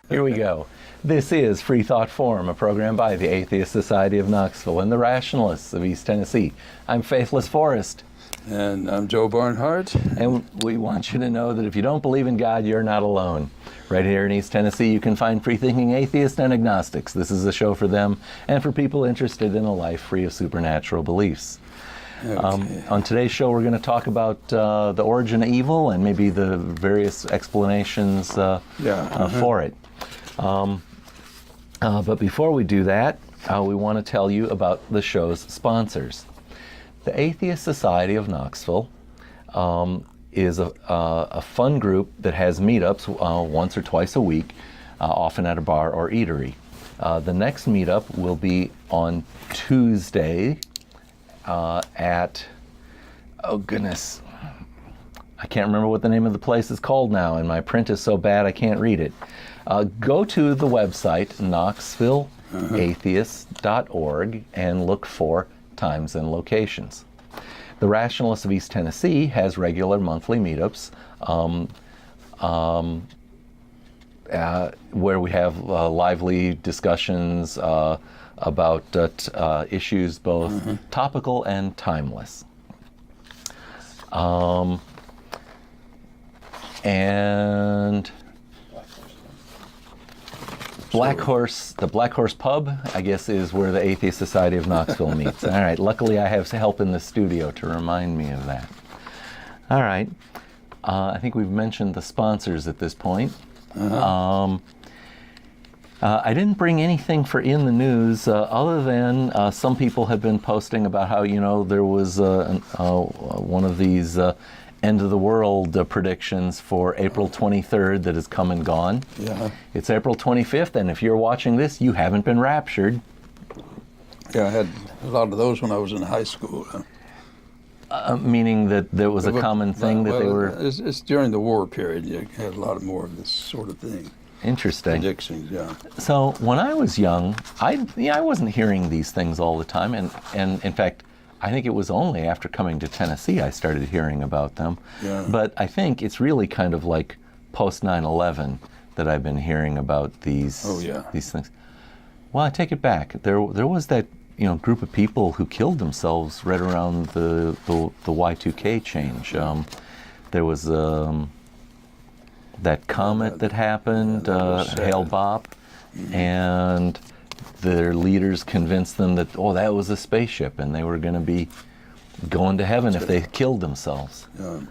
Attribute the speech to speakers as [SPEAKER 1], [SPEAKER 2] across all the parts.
[SPEAKER 1] Here we go. This is Freethought Forum, a program by the Atheist Society of Knoxville and the Rationalists of East Tennessee. I'm Faithless Forrest.
[SPEAKER 2] And I'm Joe Barnhart.
[SPEAKER 1] And we want you to know that if you don't believe in God, you're not alone. Right here in East Tennessee, you can find free-thinking atheists and agnostics. This is a show for them and for people interested in a life free of supernatural beliefs. Okay. On today's show, we're going to talk about the origin of evil and maybe the various explanations for it. But before we do that, we want to tell you about the show's sponsors. The Atheist Society of Knoxville is a fun group that has meetups once or twice a week, often at a bar or eatery. The next meetup will be on Tuesday at, oh goodness, I can't remember what the name of the place is called now, and my print is so bad I can't read it. Go to the website, knoxvilleatheist.org, and look for times and locations. The Rationalists of East Tennessee has regular monthly meetups where we have lively discussions about issues both topical and timeless. And the Black Horse Pub, I guess, is where the Atheist Society of Knoxville meets. All right, luckily I have help in the studio to remind me of that. All right, I think we've mentioned the sponsors at this point. I didn't bring anything for in the news other than some people have been posting about how, there was one of these end of the world predictions for April 23rd that has come and gone. Yeah. It's April 25th, and if you're watching this, you haven't been raptured.
[SPEAKER 2] Yeah, I had a lot of those when I was in high school.
[SPEAKER 1] Meaning that there was a common thing that they were...
[SPEAKER 2] It's during the war period. You had a lot more of this sort of thing.
[SPEAKER 1] Interesting.
[SPEAKER 2] Predictions, yeah.
[SPEAKER 1] So when I was young, I wasn't hearing these things all the time, and in fact, I think it was only after coming to Tennessee I started hearing about them. Yeah. But I think it's really kind of like post 9/11 that I've been hearing about these these things. Well, I take it back. There was that group of people who killed themselves right around the Y2K change. There was that comet that happened, Hale-Bopp, and their leaders convinced them that, that was a spaceship and they were going to be going to heaven if they killed themselves. Yeah.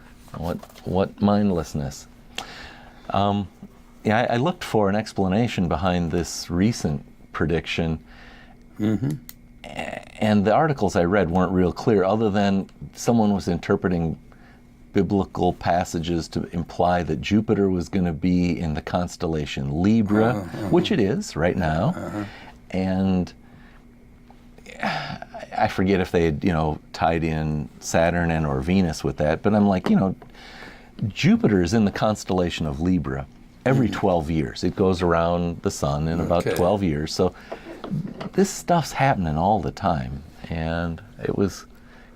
[SPEAKER 1] What mindlessness. I looked for an explanation behind this recent prediction, and the articles I read weren't real clear, other than someone was interpreting biblical passages to imply that Jupiter was going to be in the constellation Libra, which it is right now. And I forget if they had, tied in Saturn and or Venus with that, but I'm like, Jupiter is in the constellation of Libra every 12 years. It goes around the sun in about 12 years. So this stuff's happening all the time. And it was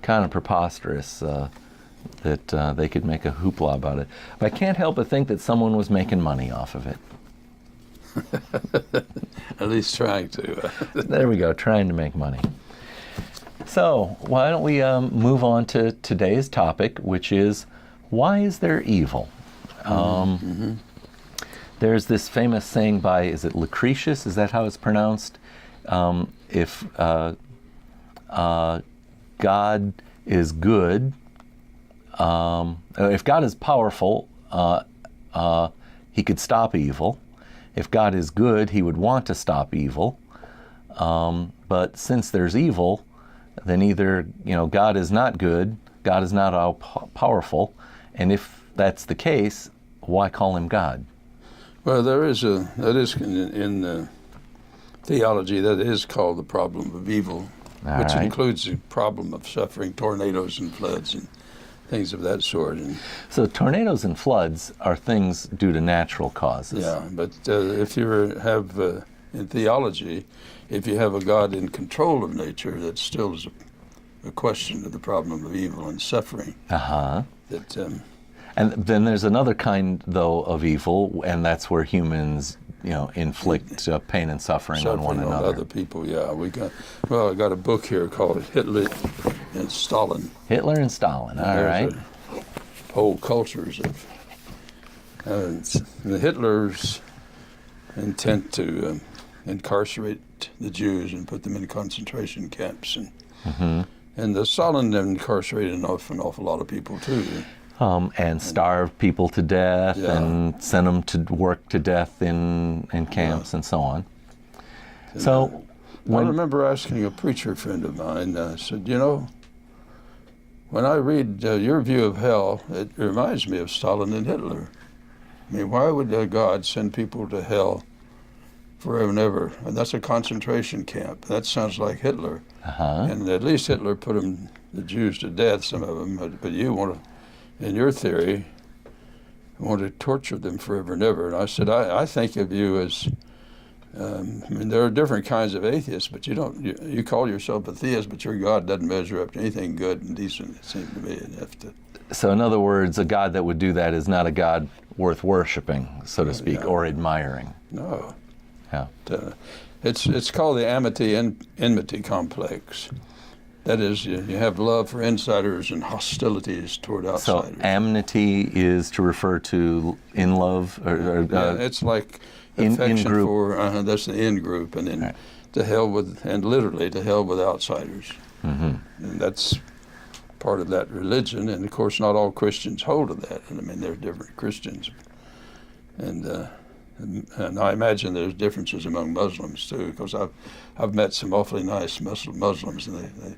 [SPEAKER 1] kind of preposterous that they could make a hoopla about it. But I can't help but think that someone was making money off of it.
[SPEAKER 2] At least trying to.
[SPEAKER 1] There we go, trying to make money. So why don't we move on to today's topic, which is, why is there evil? There's this famous saying by, is it Lucretius? Is that how it's pronounced? If God is good, if God is powerful, he could stop evil. If God is good, he would want to stop evil. But since there's evil, then either, God is not good, God is not all powerful, and if that's the case, why call him God?
[SPEAKER 2] Well, that is in theology that is called the problem of evil,
[SPEAKER 1] All
[SPEAKER 2] which
[SPEAKER 1] right.
[SPEAKER 2] includes the problem of suffering, tornadoes and floods and things of that sort. And
[SPEAKER 1] So tornadoes and floods are things due to natural causes.
[SPEAKER 2] yeah, but if you have in theology, if you have a God in control of nature, that still is a question of the problem of evil and suffering.
[SPEAKER 1] Uh-huh.
[SPEAKER 2] That
[SPEAKER 1] And then there's another kind, though, of evil, and that's where humans, inflict pain and suffering on one another.
[SPEAKER 2] other people. Yeah, I got a book here called Hitler and Stalin.
[SPEAKER 1] Hitler and Stalin, all right.
[SPEAKER 2] Whole cultures of Hitler's intent to incarcerate the Jews and put them in concentration camps, and the Stalin incarcerated an awful lot of people too.
[SPEAKER 1] And starve people to death,
[SPEAKER 2] Yeah.
[SPEAKER 1] and send them to work to death in camps and so on. So,
[SPEAKER 2] I remember asking a preacher friend of mine, I said, when I read your view of hell, it reminds me of Stalin and Hitler. I mean, why would God send people to hell forever and ever? And that's a concentration camp. That sounds like Hitler. And at least Hitler put the Jews to death, some of them, but you want to, in your theory, want to torture them forever and ever. And I said, I think of you as, there are different kinds of atheists, but you call yourself a theist, but your God doesn't measure up to anything good and decent, it seemed to me.
[SPEAKER 1] So in other words, a God that would do that is not a God worth worshiping, so to speak, or admiring.
[SPEAKER 2] No.
[SPEAKER 1] Yeah.
[SPEAKER 2] It's called the amity-enmity complex. That is, you have love for insiders and hostilities toward outsiders.
[SPEAKER 1] So amity is to refer to in love,
[SPEAKER 2] it's like affection for that's the in group, and then to hell with, and literally to hell with outsiders. And that's part of that religion, and of course, not all Christians hold to that. And I mean, there are different Christians, and I imagine there's differences among Muslims too, because I've met some awfully nice Muslims, and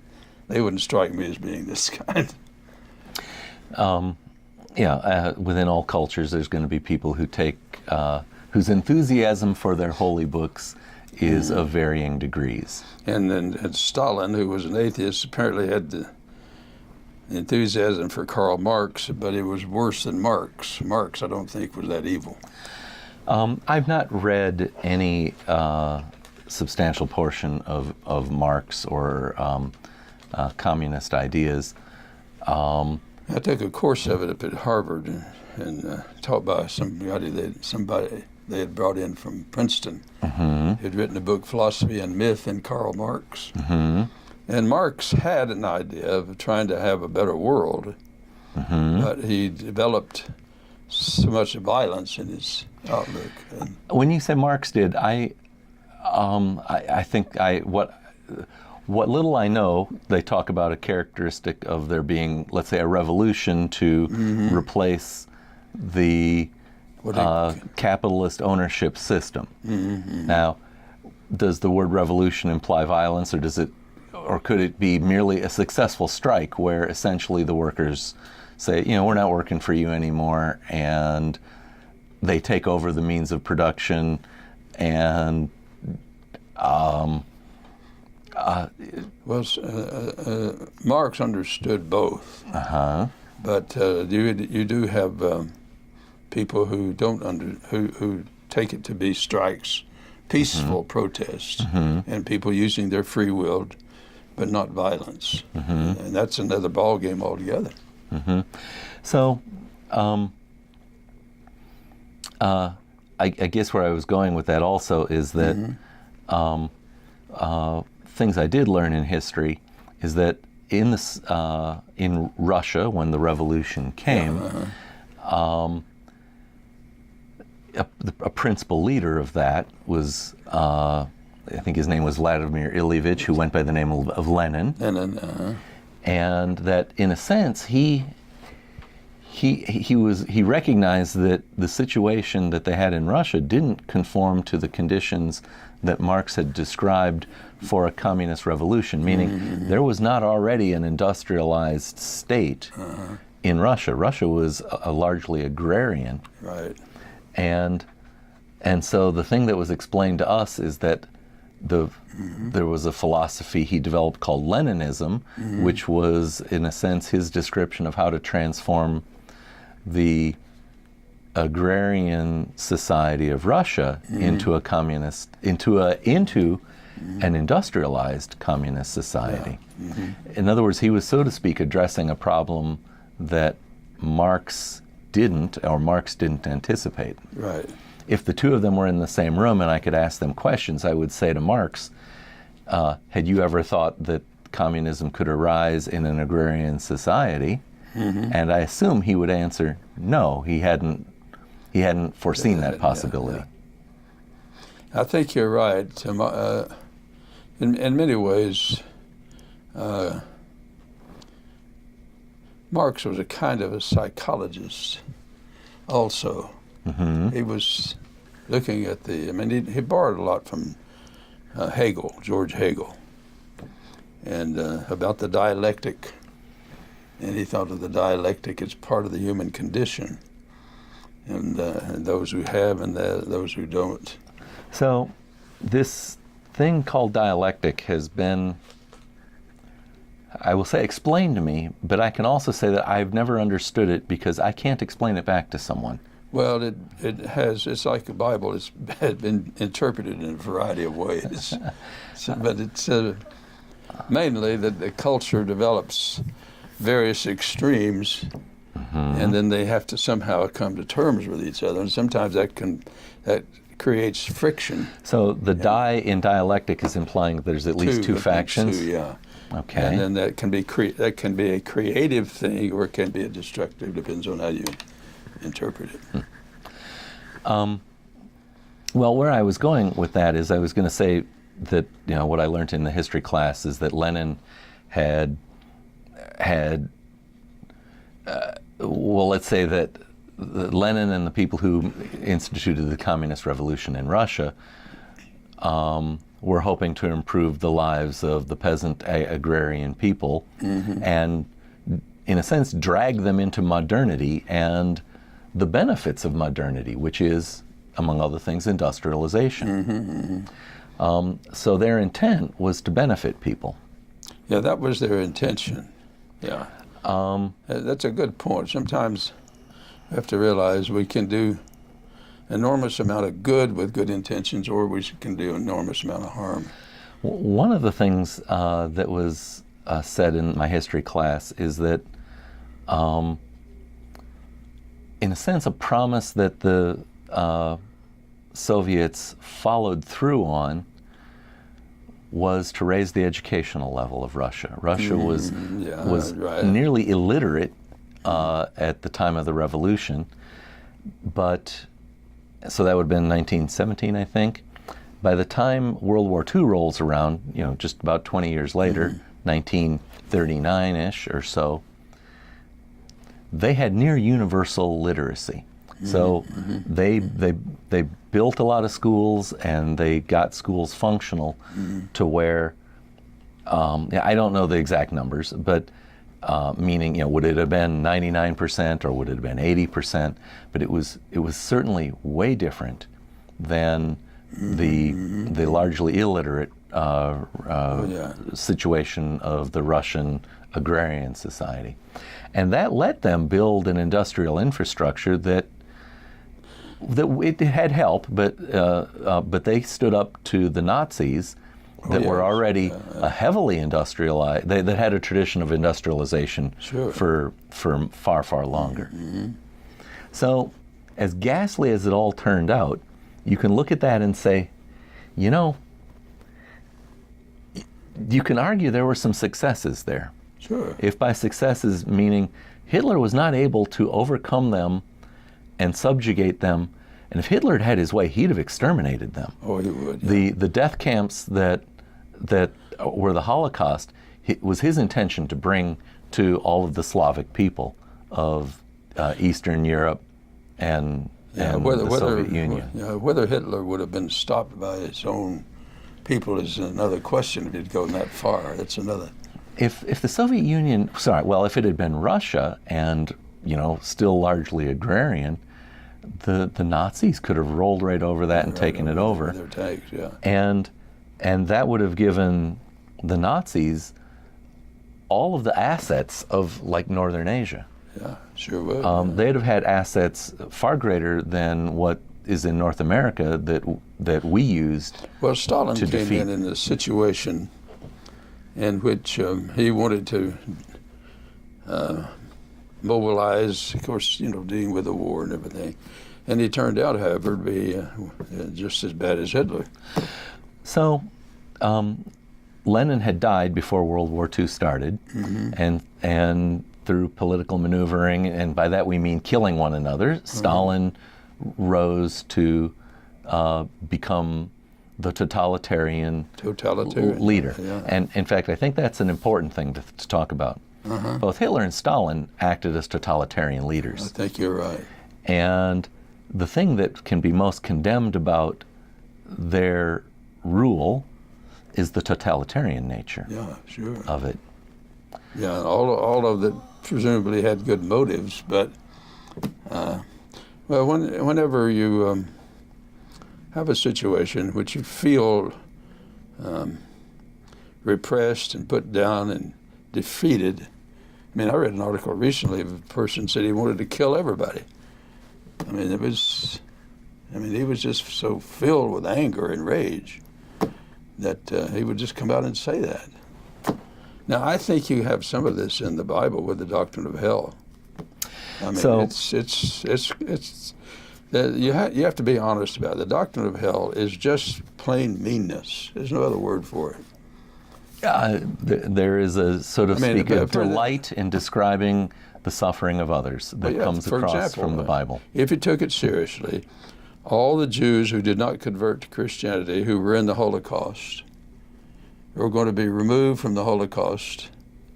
[SPEAKER 2] they wouldn't strike me as being this kind.
[SPEAKER 1] Within all cultures, there's going to be people who whose enthusiasm for their holy books is of varying degrees.
[SPEAKER 2] And then Stalin, who was an atheist, apparently had the enthusiasm for Karl Marx, but it was worse than Marx. Marx, I don't think, was that evil.
[SPEAKER 1] I've not read any substantial portion of Marx or communist ideas.
[SPEAKER 2] I took a course of it up at Harvard and taught by somebody they had brought in from Princeton. Who'd written a book, Philosophy and Myth, and Karl Marx. And Marx had an idea of trying to have a better world, but he developed so much violence in his outlook. And
[SPEAKER 1] when you say Marx did, I think what little I know, they talk about a characteristic of there being, let's say, a revolution to replace the capitalist ownership system. Now, does the word revolution imply violence, or could it be merely a successful strike where essentially the workers say, we're not working for you anymore, and they take over the means of production, and
[SPEAKER 2] Marx understood both, but you do have people who who take it to be strikes, peaceful protests, and people using their free will, but not violence, and that's another ball game altogether.
[SPEAKER 1] So, I guess where I was going with that also is that things I did learn in history is that in Russia, when the revolution came, a principal leader of that was, I think his name was Vladimir Ilyich, who went by the name of Lenin. And that, in a sense, he recognized that the situation that they had in Russia didn't conform to the conditions that Marx had described for a communist revolution, meaning there was not already an industrialized state in Russia. Russia was largely agrarian.
[SPEAKER 2] Right.
[SPEAKER 1] And so the thing that was explained to us is that there was a philosophy he developed called Leninism, which was, in a sense, his description of how to transform the agrarian society of Russia into a communist, into an industrialized communist society. In other words, he was, so to speak, addressing a problem that Marx didn't anticipate.
[SPEAKER 2] Right.
[SPEAKER 1] If the two of them were in the same room and I could ask them questions, I would say to Marx, had you ever thought that communism could arise in an agrarian society? And I assume he would answer, no, he hadn't foreseen that possibility.
[SPEAKER 2] I think you're right. In many ways, Marx was a kind of a psychologist also. He was looking at he borrowed a lot from George Hegel, and about the dialectic. And he thought of the dialectic as part of the human condition, and those who have and those who don't.
[SPEAKER 1] So this thing called dialectic has been, I will say, explained to me, but I can also say that I've never understood it because I can't explain it back to someone.
[SPEAKER 2] Well, it's like the Bible. It's been interpreted in a variety of ways. But it's mainly that the culture develops various extremes, and then they have to somehow come to terms with each other. And sometimes that creates friction.
[SPEAKER 1] So the in dialectic is implying there's at least two factions?
[SPEAKER 2] Two, yeah.
[SPEAKER 1] Okay.
[SPEAKER 2] And then that can be a creative thing, or it can be a destructive, depends on how you interpret it.
[SPEAKER 1] Well, where I was going with that is I was going to say that, what I learned in the history class is that Lenin had let's say that Lenin and the people who instituted the communist revolution in Russia were hoping to improve the lives of the peasant agrarian people and, in a sense, drag them into modernity and the benefits of modernity, which is, among other things, industrialization. So their intent was to benefit people.
[SPEAKER 2] Yeah, that was their intention. Yeah. That's a good point. Sometimes we have to realize we can do enormous amount of good with good intentions, or we can do enormous amount of harm.
[SPEAKER 1] One of the things that was said in my history class is that, in a sense, a promise that the Soviets followed through on was to raise the educational level of Russia. Russia was nearly illiterate at the time of the revolution, but so that would have been 1917, I think. By the time World War II rolls around, just about 20 years later, 1939-ish or so, they had near universal literacy. So they built a lot of schools, and they got schools functional to where, I don't know the exact numbers, but meaning, would it have been 99% or would it have been 80%? But it was certainly way different than the largely illiterate situation of the Russian agrarian society. And that let them build an industrial infrastructure that it had help, but they stood up to the Nazis that were already heavily industrialized. They had a tradition of industrialization for far, far longer. So, as ghastly as it all turned out, you can look at that and say, you can argue there were some successes there.
[SPEAKER 2] Sure.
[SPEAKER 1] If by successes meaning Hitler was not able to overcome them and subjugate them, and if Hitler had had his way, he'd have exterminated them.
[SPEAKER 2] Oh, he would. Yeah.
[SPEAKER 1] The death camps that were the Holocaust, it was his intention to bring to all of the Slavic people of Eastern Europe and the Soviet Union.
[SPEAKER 2] Whether Hitler would have been stopped by his own people is another question. If he'd gone that far, that's another.
[SPEAKER 1] If the Soviet Union, if it had been Russia and still largely agrarian, the Nazis could have rolled right over that and taken it over.
[SPEAKER 2] Their tanks, yeah.
[SPEAKER 1] And And that would have given the Nazis all of the assets of like Northern Asia.
[SPEAKER 2] Yeah, sure would.
[SPEAKER 1] They'd have had assets far greater than what is in North America that we used.
[SPEAKER 2] Well, Stalin
[SPEAKER 1] to
[SPEAKER 2] came
[SPEAKER 1] defeat.
[SPEAKER 2] in a situation in which he wanted to mobilize, of course, dealing with the war and everything. And he turned out, however, to be just as bad as Hitler.
[SPEAKER 1] So, Lenin had died before World War II started, and through political maneuvering, and by that we mean killing one another, Stalin rose to become the totalitarian leader.
[SPEAKER 2] Yeah.
[SPEAKER 1] And in fact, I think that's an important thing to talk about. Both Hitler and Stalin acted as totalitarian leaders.
[SPEAKER 2] I think you're right.
[SPEAKER 1] And the thing that can be most condemned about their rule is the totalitarian nature of it.
[SPEAKER 2] Yeah, all of it presumably had good motives, but whenever you have a situation which you feel repressed and put down and defeated. I mean, I read an article recently of a person said he wanted to kill everybody. I mean, he was just so filled with anger and rage that he would just come out and say that. Now, I think you have some of this in the Bible with the doctrine of hell. I mean,
[SPEAKER 1] so,
[SPEAKER 2] you have to be honest about it. The doctrine of hell is just plain meanness. There's no other word for it.
[SPEAKER 1] There is a, so to speak, a delight in describing the suffering of others that comes across from the Bible.
[SPEAKER 2] If you took it seriously, all the Jews who did not convert to Christianity, who were in the Holocaust, were going to be removed from the Holocaust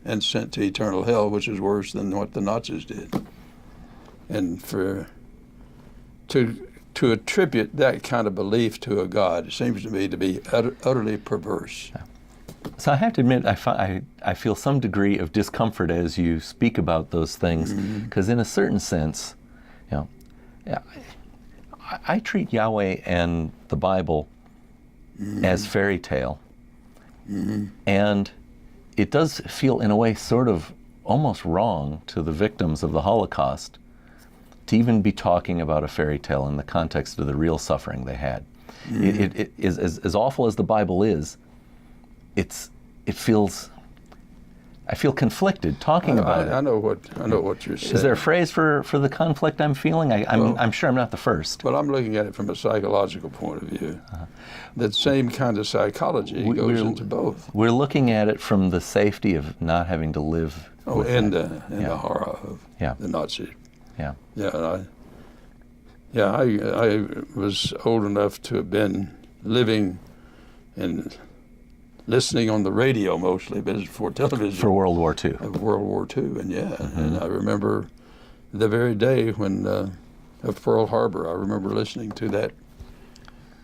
[SPEAKER 2] and sent to eternal hell, which is worse than what the Nazis did. And to attribute that kind of belief to a God, it seems to me to be utterly perverse.
[SPEAKER 1] Yeah. So I have to admit, I feel some degree of discomfort as you speak about those things, because in a certain sense, I treat Yahweh and the Bible as fairy tale, and it does feel in a way sort of almost wrong to the victims of the Holocaust to even be talking about a fairy tale in the context of the real suffering they had. It is as awful as the Bible is. I feel conflicted talking about it.
[SPEAKER 2] I know what you're saying.
[SPEAKER 1] Is there a phrase for the conflict I'm feeling? I'm sure I'm not the first.
[SPEAKER 2] Well, I'm looking at it from a psychological point of view. That same kind of psychology goes into both.
[SPEAKER 1] We're looking at it from the safety of not having to live with
[SPEAKER 2] the horror of the Nazis.
[SPEAKER 1] Yeah.
[SPEAKER 2] I was old enough to have been living and listening on the radio mostly, but before television.
[SPEAKER 1] For World War II.
[SPEAKER 2] World War II, and I remember the very day when of Pearl Harbor. I remember listening to that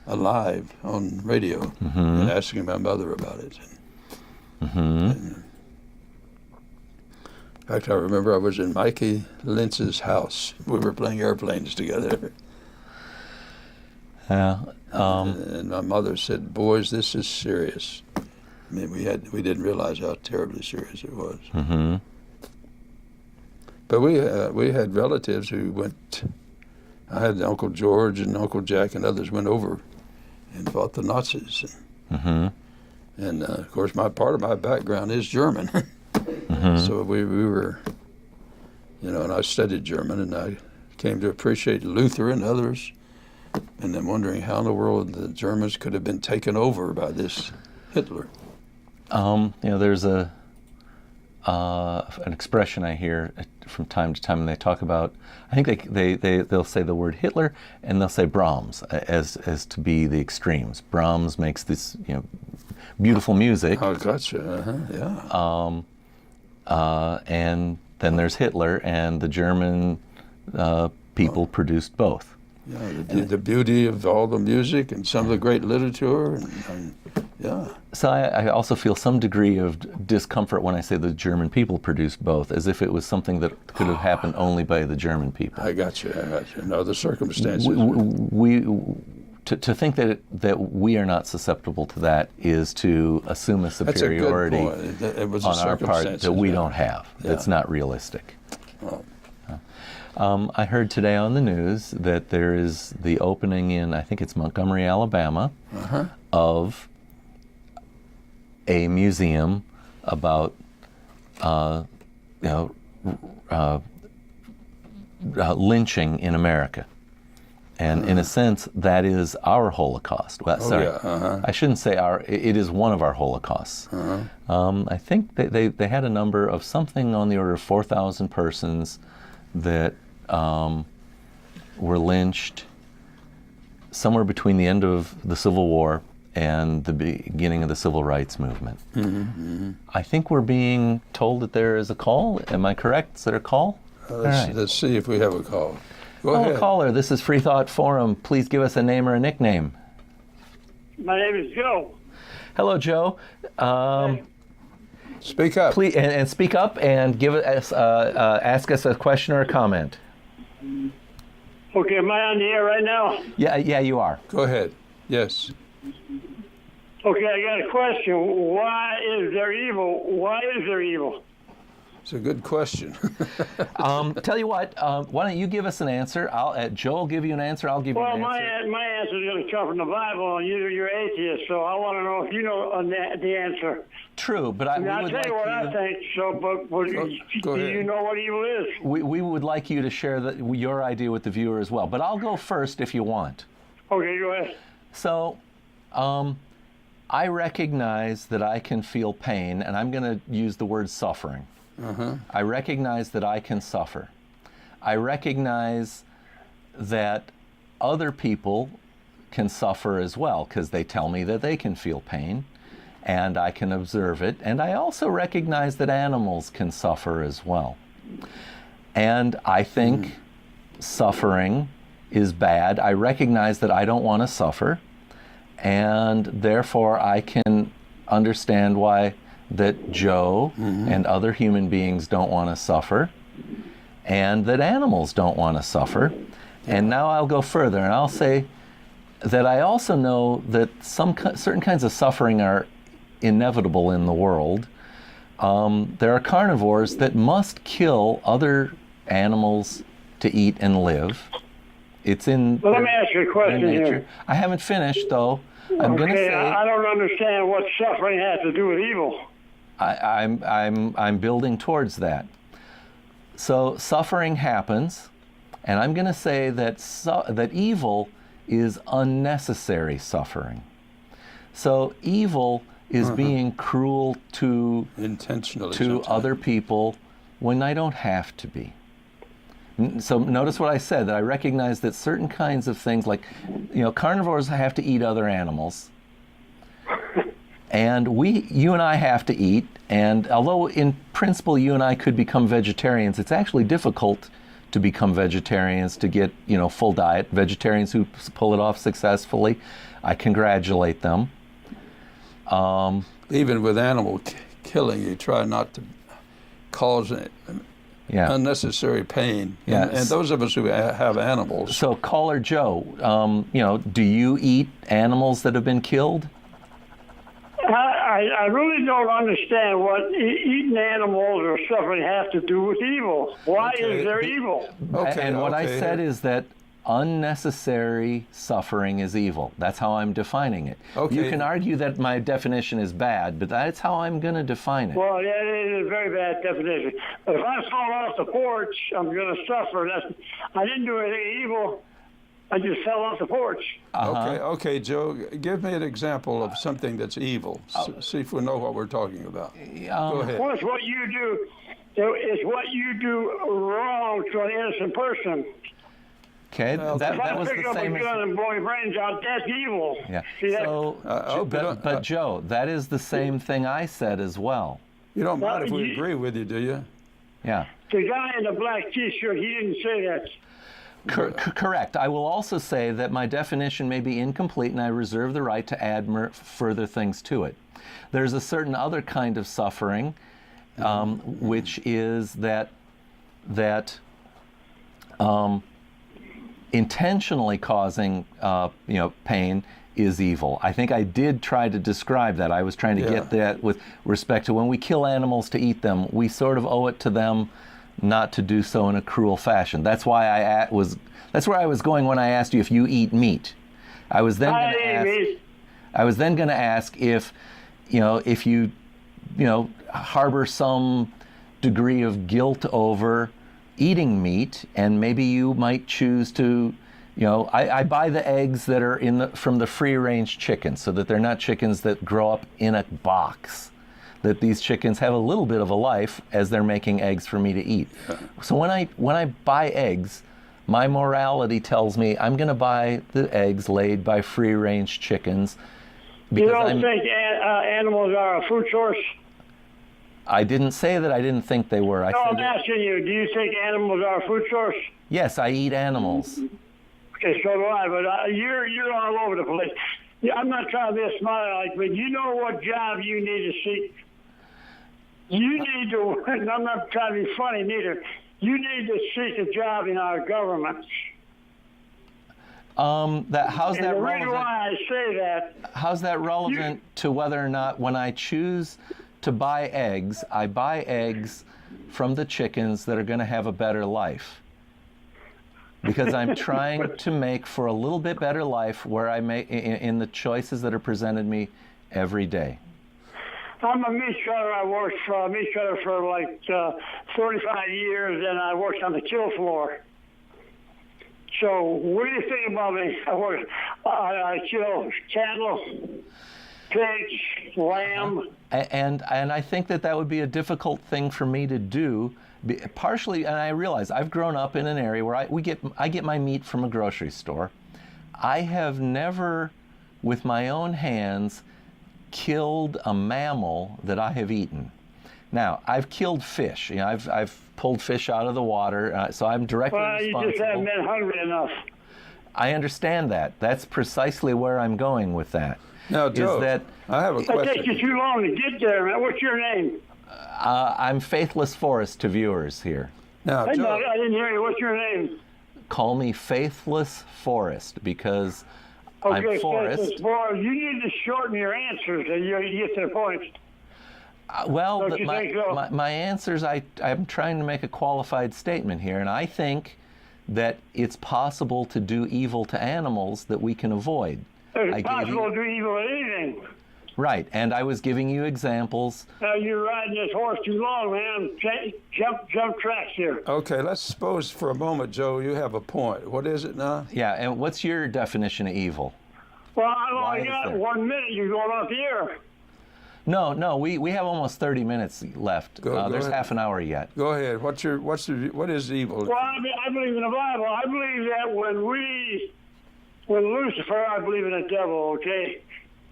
[SPEAKER 2] live on radio and asking my mother about it. And, in fact, I remember I was in Mikey Lentz's house. We were playing airplanes together. And my mother said, "Boys, this is serious." I mean, we didn't realize how terribly serious it was. But we had relatives who went. I had Uncle George and Uncle Jack and others went over and fought the Nazis. And of course, part of my background is German. So we were, and I studied German, and I came to appreciate Luther and others, and then wondering how in the world the Germans could have been taken over by this Hitler.
[SPEAKER 1] There's an expression I hear from time to time when they talk about. I think they'll say the word Hitler and they'll say Brahms as to be the extremes. Brahms makes this beautiful music.
[SPEAKER 2] Oh, gotcha. Yeah.
[SPEAKER 1] And then there's Hitler, and the German people produced both.
[SPEAKER 2] Yeah, the beauty of all the music and some of the great literature, and
[SPEAKER 1] So I also feel some degree of discomfort when I say the German people produced both, as if it was something that could have happened only by the German people.
[SPEAKER 2] I got you. No, the circumstances.
[SPEAKER 1] to think that we are not susceptible to that is to assume a superiority
[SPEAKER 2] That's a good point. It was
[SPEAKER 1] on our part that we don't have.
[SPEAKER 2] Yeah.
[SPEAKER 1] It's not realistic.
[SPEAKER 2] Oh.
[SPEAKER 1] I heard today on the news that there is the opening in, I think it's Montgomery, Alabama, of a museum about lynching in America. And in a sense, that is our Holocaust. Well, I shouldn't say our, it is one of our Holocausts. I think they had a number of something on the order of 4,000 persons that were lynched somewhere between the end of the Civil War and the beginning of the Civil Rights Movement. I think we're being told that there is a call. Am I correct? Is there a call?
[SPEAKER 2] Let's see if we have a call. Go ahead.
[SPEAKER 1] Caller, this is Freethought Forum. Please give us a name or a nickname.
[SPEAKER 3] My name is Joe.
[SPEAKER 1] Hello, Joe.
[SPEAKER 2] Speak up.
[SPEAKER 1] Please, and speak up and give us, ask us a question or a comment.
[SPEAKER 3] Okay, am I on the air right now?
[SPEAKER 1] Yeah, you are.
[SPEAKER 2] Go ahead. Yes.
[SPEAKER 3] Okay, I got a question. Why is there evil? Why is there evil?
[SPEAKER 2] It's a good question.
[SPEAKER 1] Tell you what, why don't you give us an answer? Joe will give you an answer. I'll give you an answer.
[SPEAKER 3] My answer is going to come from the Bible, and you're atheist, so I want to know if you know the answer.
[SPEAKER 1] True, but
[SPEAKER 3] I'll tell you what I think. So, but
[SPEAKER 2] Go
[SPEAKER 3] do
[SPEAKER 2] ahead.
[SPEAKER 3] you know what evil is?
[SPEAKER 1] We would like you to share your idea with the viewer as well. But I'll go first if you want.
[SPEAKER 3] Okay, go ahead.
[SPEAKER 1] So, I recognize that I can feel pain, and I'm going to use the word suffering. I recognize that I can suffer. I recognize that other people can suffer as well because they tell me that they can feel pain, and I can observe it. And I also recognize that animals can suffer as well. And I think suffering is bad. I recognize that I don't want to suffer, and therefore I can understand why that Joe and other human beings don't want to suffer, and that animals don't want to suffer. And now I'll go further, and I'll say that I also know that certain kinds of suffering are inevitable in the world. There are carnivores that must kill other animals to eat and live. It's in
[SPEAKER 3] Well, let me ask you a question
[SPEAKER 1] their nature.
[SPEAKER 3] here.
[SPEAKER 1] I haven't finished, though. I'm going to say
[SPEAKER 3] I don't understand what suffering has to do with evil.
[SPEAKER 1] I'm building towards that. So suffering happens, and I'm going to say that that evil is unnecessary suffering. So evil is being cruel to
[SPEAKER 2] Intentionally.
[SPEAKER 1] to
[SPEAKER 2] sometimes.
[SPEAKER 1] other people when I don't have to be. So notice what I said, that I recognize that certain kinds of things, like, carnivores have to eat other animals. And you and I have to eat, and although in principle you and I could become vegetarians, it's actually difficult to become vegetarians, to get, full diet. Vegetarians who pull it off successfully, I congratulate them.
[SPEAKER 2] Even with animal killing, you try not to cause unnecessary pain.
[SPEAKER 1] Yes.
[SPEAKER 2] And those of us who have animals.
[SPEAKER 1] So caller Joe, do you eat animals that have been killed?
[SPEAKER 3] I really don't understand what eating animals or suffering have to do with evil. Why is there evil?
[SPEAKER 1] And what I said is that unnecessary suffering is evil. That's how I'm defining it.
[SPEAKER 2] Okay.
[SPEAKER 1] You can argue that my definition is bad, but that's how I'm going to define it.
[SPEAKER 3] Well, yeah, it is a very bad definition. But if I fall off the porch, I'm going to suffer. I didn't do anything evil. I just fell off the porch.
[SPEAKER 2] Okay, Joe, give me an example of something that's evil. See if we know what we're talking about. Go ahead.
[SPEAKER 3] Well, it's what you do. It's what you do wrong to an innocent person.
[SPEAKER 1] Okay, that was
[SPEAKER 3] pick
[SPEAKER 1] the
[SPEAKER 3] up
[SPEAKER 1] same
[SPEAKER 3] a gun and blow your brains out, that's evil.
[SPEAKER 1] Yeah.
[SPEAKER 3] See,
[SPEAKER 1] But Joe, that is the same thing I said as well.
[SPEAKER 2] You don't mind if we agree with you, do you?
[SPEAKER 1] Yeah.
[SPEAKER 3] The guy in the black T-shirt, he didn't say that.
[SPEAKER 1] Correct. I will also say that my definition may be incomplete, and I reserve the right to add further things to it. There's a certain other kind of suffering, which is that intentionally causing pain is evil. I think I did try to describe that. I was trying to get that with respect to when we kill animals to eat them, we sort of owe it to them not to do so in a cruel fashion. That's why that's where I was going when I asked you if you eat meat. I was then going to ask if if you harbor some degree of guilt over eating meat, and maybe you might choose to, I buy the eggs that are from the free-range chickens, so that they're not chickens that grow up in a box. That these chickens have a little bit of a life as they're making eggs for me to eat. So when I buy eggs, my morality tells me I'm going to buy the eggs laid by free-range chickens.
[SPEAKER 3] You don't think animals are a food source?
[SPEAKER 1] I didn't say that I didn't think they were.
[SPEAKER 3] I'm asking you, do you think animals are a food source?
[SPEAKER 1] Yes, I eat animals.
[SPEAKER 3] Okay, so do I, but you're all over the place. Yeah, I'm not trying to be a smart aleck, but you know what job you need to seek? You need to, and I'm not trying to be funny neither, you need to seek a job in our government.
[SPEAKER 1] How's that relevant?
[SPEAKER 3] The reason why I say that.
[SPEAKER 1] How's that relevant to whether or not when I choose to buy eggs, I buy eggs from the chickens that are going to have a better life? Because I'm trying to make for a little bit better life where I make in the choices that are presented me every day.
[SPEAKER 3] I'm a meat cutter. I worked for a meat cutter for like 35 years, and I worked on the kill floor. So what do you think about me? I kill cattle, pigs, lamb.
[SPEAKER 1] And I think that would be a difficult thing for me to do, partially, and I realize I've grown up in an area where I get my meat from a grocery store. I have never, with my own hands, killed a mammal that I have eaten. Now, I've killed fish. I've pulled fish out of the water, so I'm directly responsible.
[SPEAKER 3] You just haven't been hungry enough.
[SPEAKER 1] I understand that. That's precisely where I'm going with that.
[SPEAKER 2] Now, Joe, I have a question.
[SPEAKER 3] It takes you too long to get there, man. What's your name?
[SPEAKER 1] I'm Faithless Forrest to viewers here.
[SPEAKER 2] Now, Joe,
[SPEAKER 3] I didn't hear you. What's your name?
[SPEAKER 1] Call me Faithless Forrest because I'm Forrest.
[SPEAKER 3] Faithless Forrest. You need to shorten your answers and you get to the point.
[SPEAKER 1] My answers, I'm trying to make a qualified statement here, and I think that it's possible to do evil to animals that we can avoid.
[SPEAKER 3] It's possible to do evil to anything.
[SPEAKER 1] Right, and I was giving you examples.
[SPEAKER 3] You're riding this horse too long, man. Jump tracks here.
[SPEAKER 2] Okay, let's suppose for a moment, Joe, you have a point. What is it now?
[SPEAKER 1] Yeah, and what's your definition of evil?
[SPEAKER 3] Well, I only got 1 minute. You're going off the air.
[SPEAKER 1] No, we have almost 30 minutes left. There's
[SPEAKER 2] ahead.
[SPEAKER 1] Half an hour yet.
[SPEAKER 2] Go ahead. What is evil?
[SPEAKER 3] Well, I believe in the Bible. I believe that when Lucifer, I believe in the devil, okay?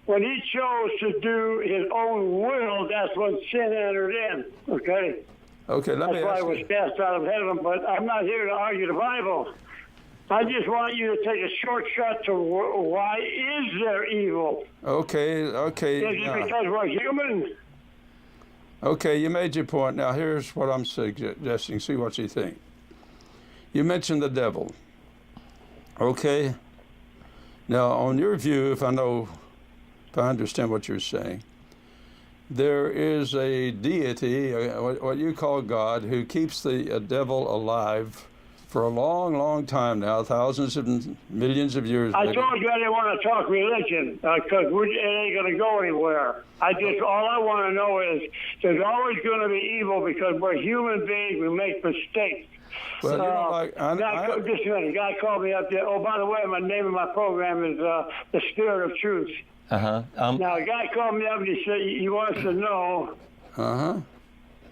[SPEAKER 3] When he chose to do his own will, that's when sin entered in, okay?
[SPEAKER 2] Okay, let me ask you.
[SPEAKER 3] That's why he was cast out of heaven, but I'm not here to argue the Bible. I just want you to take a shortcut to why is there evil?
[SPEAKER 2] Okay.
[SPEAKER 3] Is it because we're human?
[SPEAKER 2] Okay, you made your point. Now, here's what I'm suggesting. See what you think. You mentioned the devil. Okay? Now, on your view, if I understand what you're saying, there is a deity, what you call God, who keeps the devil alive for a long, long time now, thousands and millions of years.
[SPEAKER 3] I told you I didn't want to talk religion because it ain't going to go anywhere. All I want to know is there's always going to be evil because we're human beings. We make mistakes.
[SPEAKER 2] Well,
[SPEAKER 3] just a minute. Guy called me up there. Oh, by the way, my name of my program is The Spirit of Truth.
[SPEAKER 1] Uh-huh.
[SPEAKER 3] Now, a guy called me up and he said he wants to know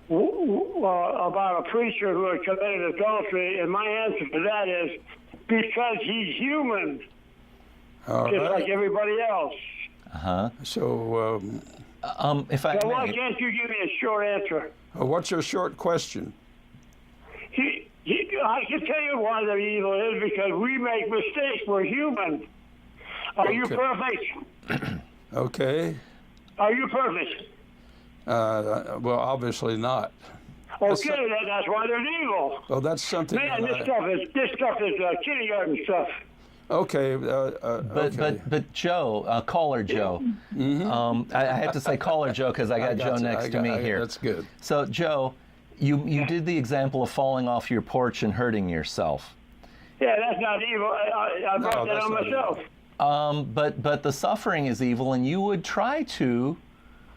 [SPEAKER 3] about a preacher who had committed adultery, and my answer to that is because he's human, just like everybody else.
[SPEAKER 1] Uh-huh.
[SPEAKER 2] So,
[SPEAKER 1] if I
[SPEAKER 3] why can't you give me a short answer?
[SPEAKER 2] What's your short question?
[SPEAKER 3] I can tell you why the evil is because we make mistakes. We're human. Are you perfect?
[SPEAKER 2] Okay.
[SPEAKER 3] Are you perfect?
[SPEAKER 2] Well, obviously not.
[SPEAKER 3] Okay, that's why there's evil.
[SPEAKER 2] Well, that's something.
[SPEAKER 3] Man, this stuff is kindergarten stuff.
[SPEAKER 2] Okay.
[SPEAKER 1] But Joe, caller Joe, I have to say caller Joe because I got Joe next to me here.
[SPEAKER 2] That's good.
[SPEAKER 1] So Joe, you did the example of falling off your porch and hurting yourself.
[SPEAKER 3] Yeah, that's not evil. I brought that on myself.
[SPEAKER 1] But the suffering is evil, and you would try to.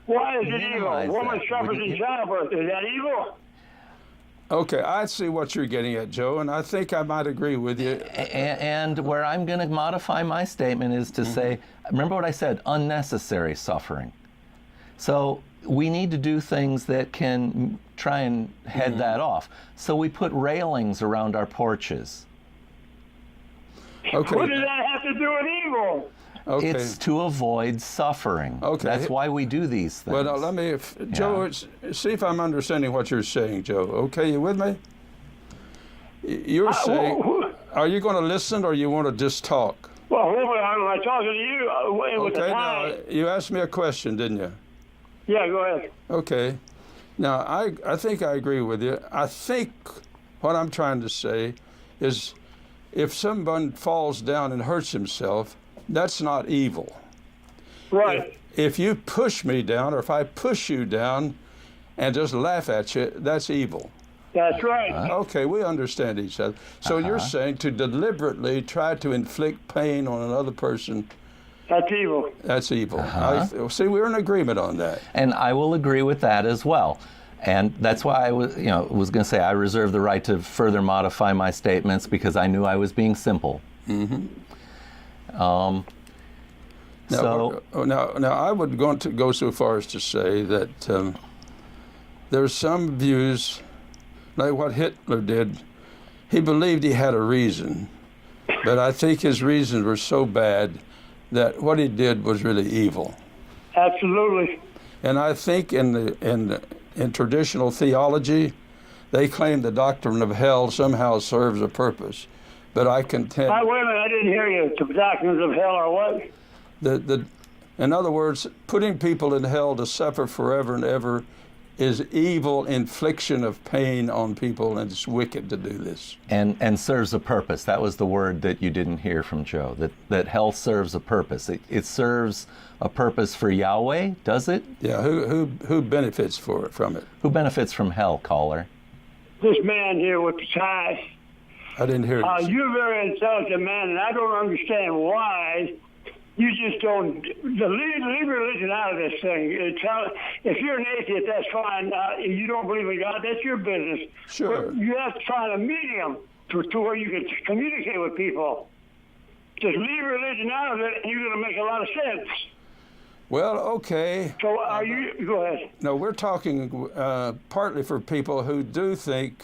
[SPEAKER 3] Why is it evil?
[SPEAKER 1] minimize
[SPEAKER 3] Woman
[SPEAKER 1] that,
[SPEAKER 3] suffers
[SPEAKER 1] wouldn't
[SPEAKER 3] in
[SPEAKER 1] you?
[SPEAKER 3] childbirth. Is that evil?
[SPEAKER 2] Okay, I see what you're getting at, Joe, and I think I might agree with you.
[SPEAKER 1] And where I'm going to modify my statement is to say, remember what I said, unnecessary suffering. So we need to do things that can try and head that off. So we put railings around our porches.
[SPEAKER 2] Okay.
[SPEAKER 3] What does that have to do with evil?
[SPEAKER 2] Okay.
[SPEAKER 1] It's to avoid suffering.
[SPEAKER 2] Okay.
[SPEAKER 1] That's why we do these things.
[SPEAKER 2] Well, now, let me, Joe, see if I'm understanding what you're saying, Joe. Okay, you with me? You're saying, are you going to listen or you want to just talk?
[SPEAKER 3] Well, am I talking to you? With the
[SPEAKER 2] Okay,
[SPEAKER 3] time.
[SPEAKER 2] now, you asked me a question, didn't you?
[SPEAKER 3] Yeah, go ahead.
[SPEAKER 2] Okay. Now, I think I agree with you. I think what I'm trying to say is if someone falls down and hurts himself, that's not evil.
[SPEAKER 3] Right.
[SPEAKER 2] If you push me down or if I push you down and just laugh at you, that's evil.
[SPEAKER 3] That's right.
[SPEAKER 2] Okay, we understand each other. So you're saying to deliberately try to inflict pain on another person,
[SPEAKER 3] That's evil.
[SPEAKER 2] that's evil. See, we're in agreement on that.
[SPEAKER 1] And I will agree with that as well. And that's why I was going to say I reserve the right to further modify my statements because I knew I was being simple.
[SPEAKER 2] Now, I would go so far as to say that there's some views, like what Hitler did. He believed he had a reason, but I think his reasons were so bad that what he did was really evil.
[SPEAKER 3] Absolutely.
[SPEAKER 2] And I think in traditional theology, they claim the doctrine of hell somehow serves a purpose. But I contend.
[SPEAKER 3] Wait a minute, I didn't hear you. The doctrines of hell are what?
[SPEAKER 2] In other words, putting people in hell to suffer forever and ever is evil infliction of pain on people, and it's wicked to do this.
[SPEAKER 1] And serves a purpose. That was the word that you didn't hear from Joe, that hell serves a purpose. It serves a purpose for Yahweh, does it?
[SPEAKER 2] Yeah, who benefits from it?
[SPEAKER 1] Who benefits from hell, caller?
[SPEAKER 3] This man here with the tie.
[SPEAKER 2] I didn't hear you.
[SPEAKER 3] You're a very intelligent man, and I don't understand why you just don't leave religion out of this thing. If you're an atheist, that's fine. You don't believe in God, that's your business.
[SPEAKER 2] Sure.
[SPEAKER 3] But you have to find a medium to where you can communicate with people. Just leave religion out of it, and you're going to make a lot of sense.
[SPEAKER 2] Well, okay.
[SPEAKER 3] So go ahead.
[SPEAKER 2] No, we're talking partly for people who do think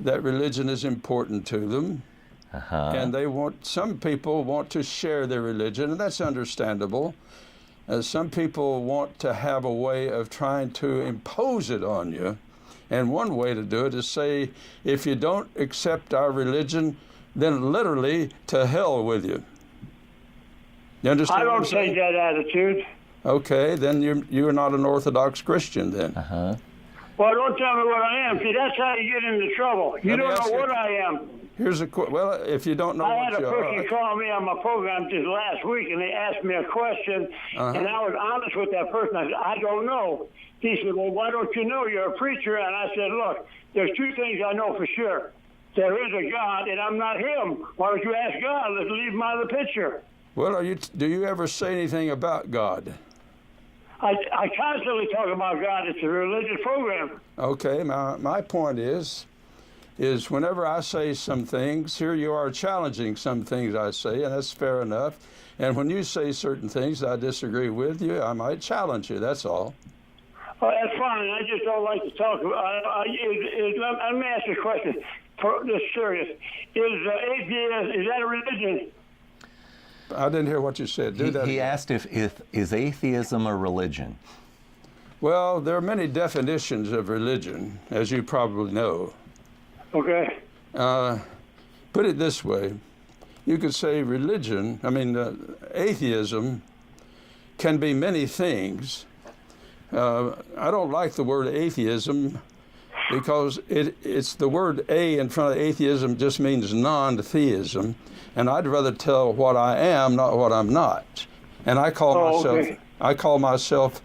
[SPEAKER 2] that religion is important to them. And some people want to share their religion, and that's understandable. Some people want to have a way of trying to impose it on you. And one way to do it is say, if you don't accept our religion, then literally to hell with you. You understand?
[SPEAKER 3] I don't take that attitude.
[SPEAKER 2] Okay, then you're not an Orthodox Christian then.
[SPEAKER 3] Well, don't tell me what I am. See, that's how you get into trouble. You don't know what I am.
[SPEAKER 2] Here's well, if you don't know
[SPEAKER 3] I
[SPEAKER 2] what
[SPEAKER 3] had
[SPEAKER 2] you
[SPEAKER 3] a
[SPEAKER 2] are.
[SPEAKER 3] person call me on my program just last week, and they asked me a question, and I was honest with that person. I said, I don't know. He said, well, why don't you know? You're a preacher. And I said, look, there's two things I know for sure. There is a God, and I'm not him. Why don't you ask God? Let's leave him out of the picture.
[SPEAKER 2] Well, do you ever say anything about God?
[SPEAKER 3] I constantly talk about God. It's a religious program.
[SPEAKER 2] Okay, my point is whenever I say some things, here you are challenging some things I say, and that's fair enough. And when you say certain things I disagree with you, I might challenge you, that's all.
[SPEAKER 3] Oh, that's fine. I just don't like to talk about let me ask you a question. This is serious. Is atheism, is that a religion?
[SPEAKER 2] I didn't hear what you said.
[SPEAKER 1] He asked if is atheism a religion?
[SPEAKER 2] Well, there are many definitions of religion, as you probably know.
[SPEAKER 3] Okay.
[SPEAKER 2] Put it this way. You could say atheism can be many things. I don't like the word atheism because it's the word "a" in front of atheism just means non-theism, and I'd rather tell what I am, not what I'm not. And I call myself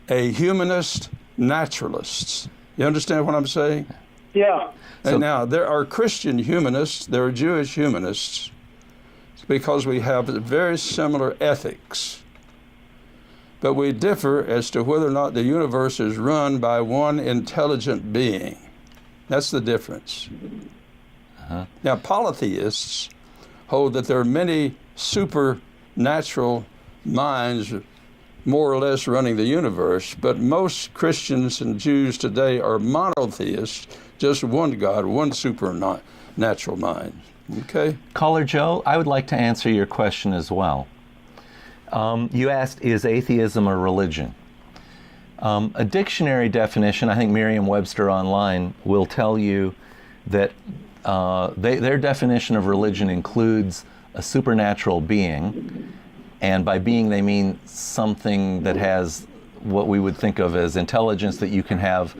[SPEAKER 2] a humanist naturalist. You understand what I'm saying?
[SPEAKER 3] Yeah.
[SPEAKER 2] And now there are Christian humanists, there are Jewish humanists, because we have very similar ethics. But we differ as to whether or not the universe is run by one intelligent being. That's the difference. Now, polytheists hold that there are many supernatural minds more or less running the universe, but most Christians and Jews today are monotheists, just one God, one supernatural mind. Okay?
[SPEAKER 1] Caller Joe, I would like to answer your question as well. You asked, is atheism a religion? A dictionary definition, I think Merriam-Webster online will tell you that their definition of religion includes a supernatural being, and by being they mean something that has what we would think of as intelligence that you can have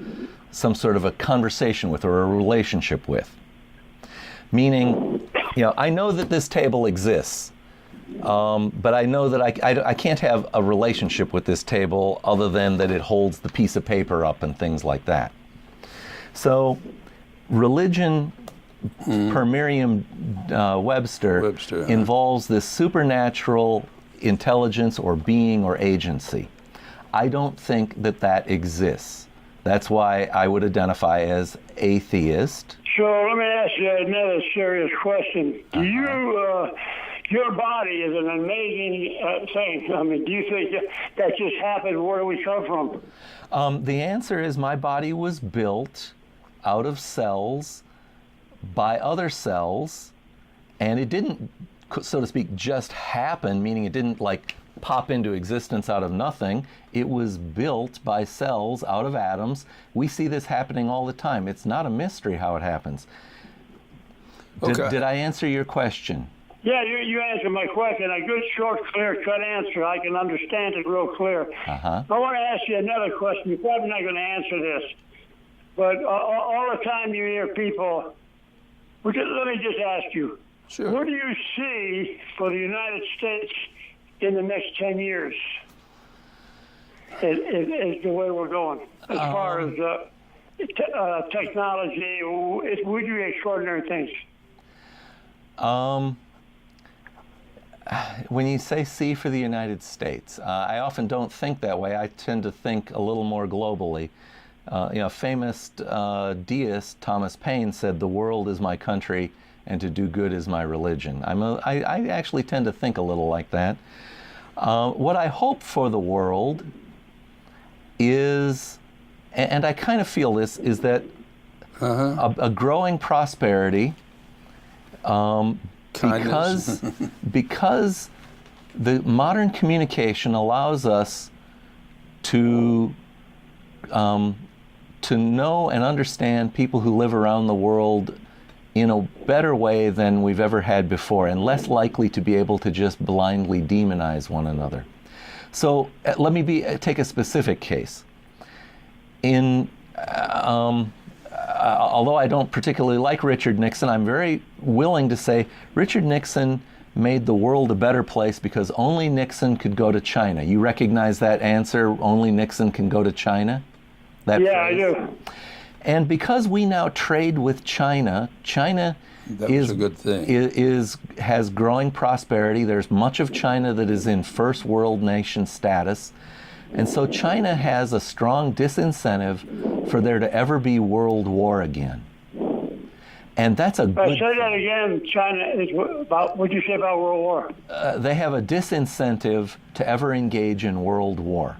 [SPEAKER 1] some sort of a conversation with or a relationship with. Meaning, I know that this table exists, but I know that I can't have a relationship with this table other than that it holds the piece of paper up and things like that. So, religion, per Merriam-Webster, involves this supernatural intelligence or being or agency. I don't think that exists. That's why I would identify as atheist.
[SPEAKER 3] So let me ask you another serious question. Do you, your body is an amazing thing. I mean, do you think that just happened? Where do we come from?
[SPEAKER 1] The answer is my body was built out of cells by other cells, and it didn't, so to speak, just happen, meaning it didn't like pop into existence out of nothing. It was built by cells out of atoms. We see this happening all the time. It's not a mystery how it happens. Did I answer your question?
[SPEAKER 3] Yeah, you answered my question. A good, short, clear-cut answer. I can understand it real clear. I want to ask you another question. You're probably not going to answer this, but all the time you hear people, let me just ask you,
[SPEAKER 2] sure.
[SPEAKER 3] What do you see for the United States in the next 10 years is the way we're going? As far as technology, we do extraordinary things.
[SPEAKER 1] When you say see for the United States, I often don't think that way. I tend to think a little more globally. Famous deist Thomas Paine said, "The world is my country, and to do good is my religion." I actually tend to think a little like that. What I hope for the world is, and I kind of feel this, is that a growing prosperity, because the modern communication allows us to know and understand people who live around the world in a better way than we've ever had before, and less likely to be able to just blindly demonize one another. So let me take a specific case. Although I don't particularly like Richard Nixon, I'm very willing to say Richard Nixon made the world a better place because only Nixon could go to China. You recognize that answer, only Nixon can go to China? That
[SPEAKER 3] yeah,
[SPEAKER 1] phrase?
[SPEAKER 3] I do.
[SPEAKER 1] And because we now trade with China, China
[SPEAKER 2] is a good thing.
[SPEAKER 1] Has growing prosperity. There's much of China that is in first world nation status. And so China has a strong disincentive for there to ever be World War again. And that's a good
[SPEAKER 3] Say that again. China is about, what did you say about World War?
[SPEAKER 1] They have a disincentive to ever engage in World War.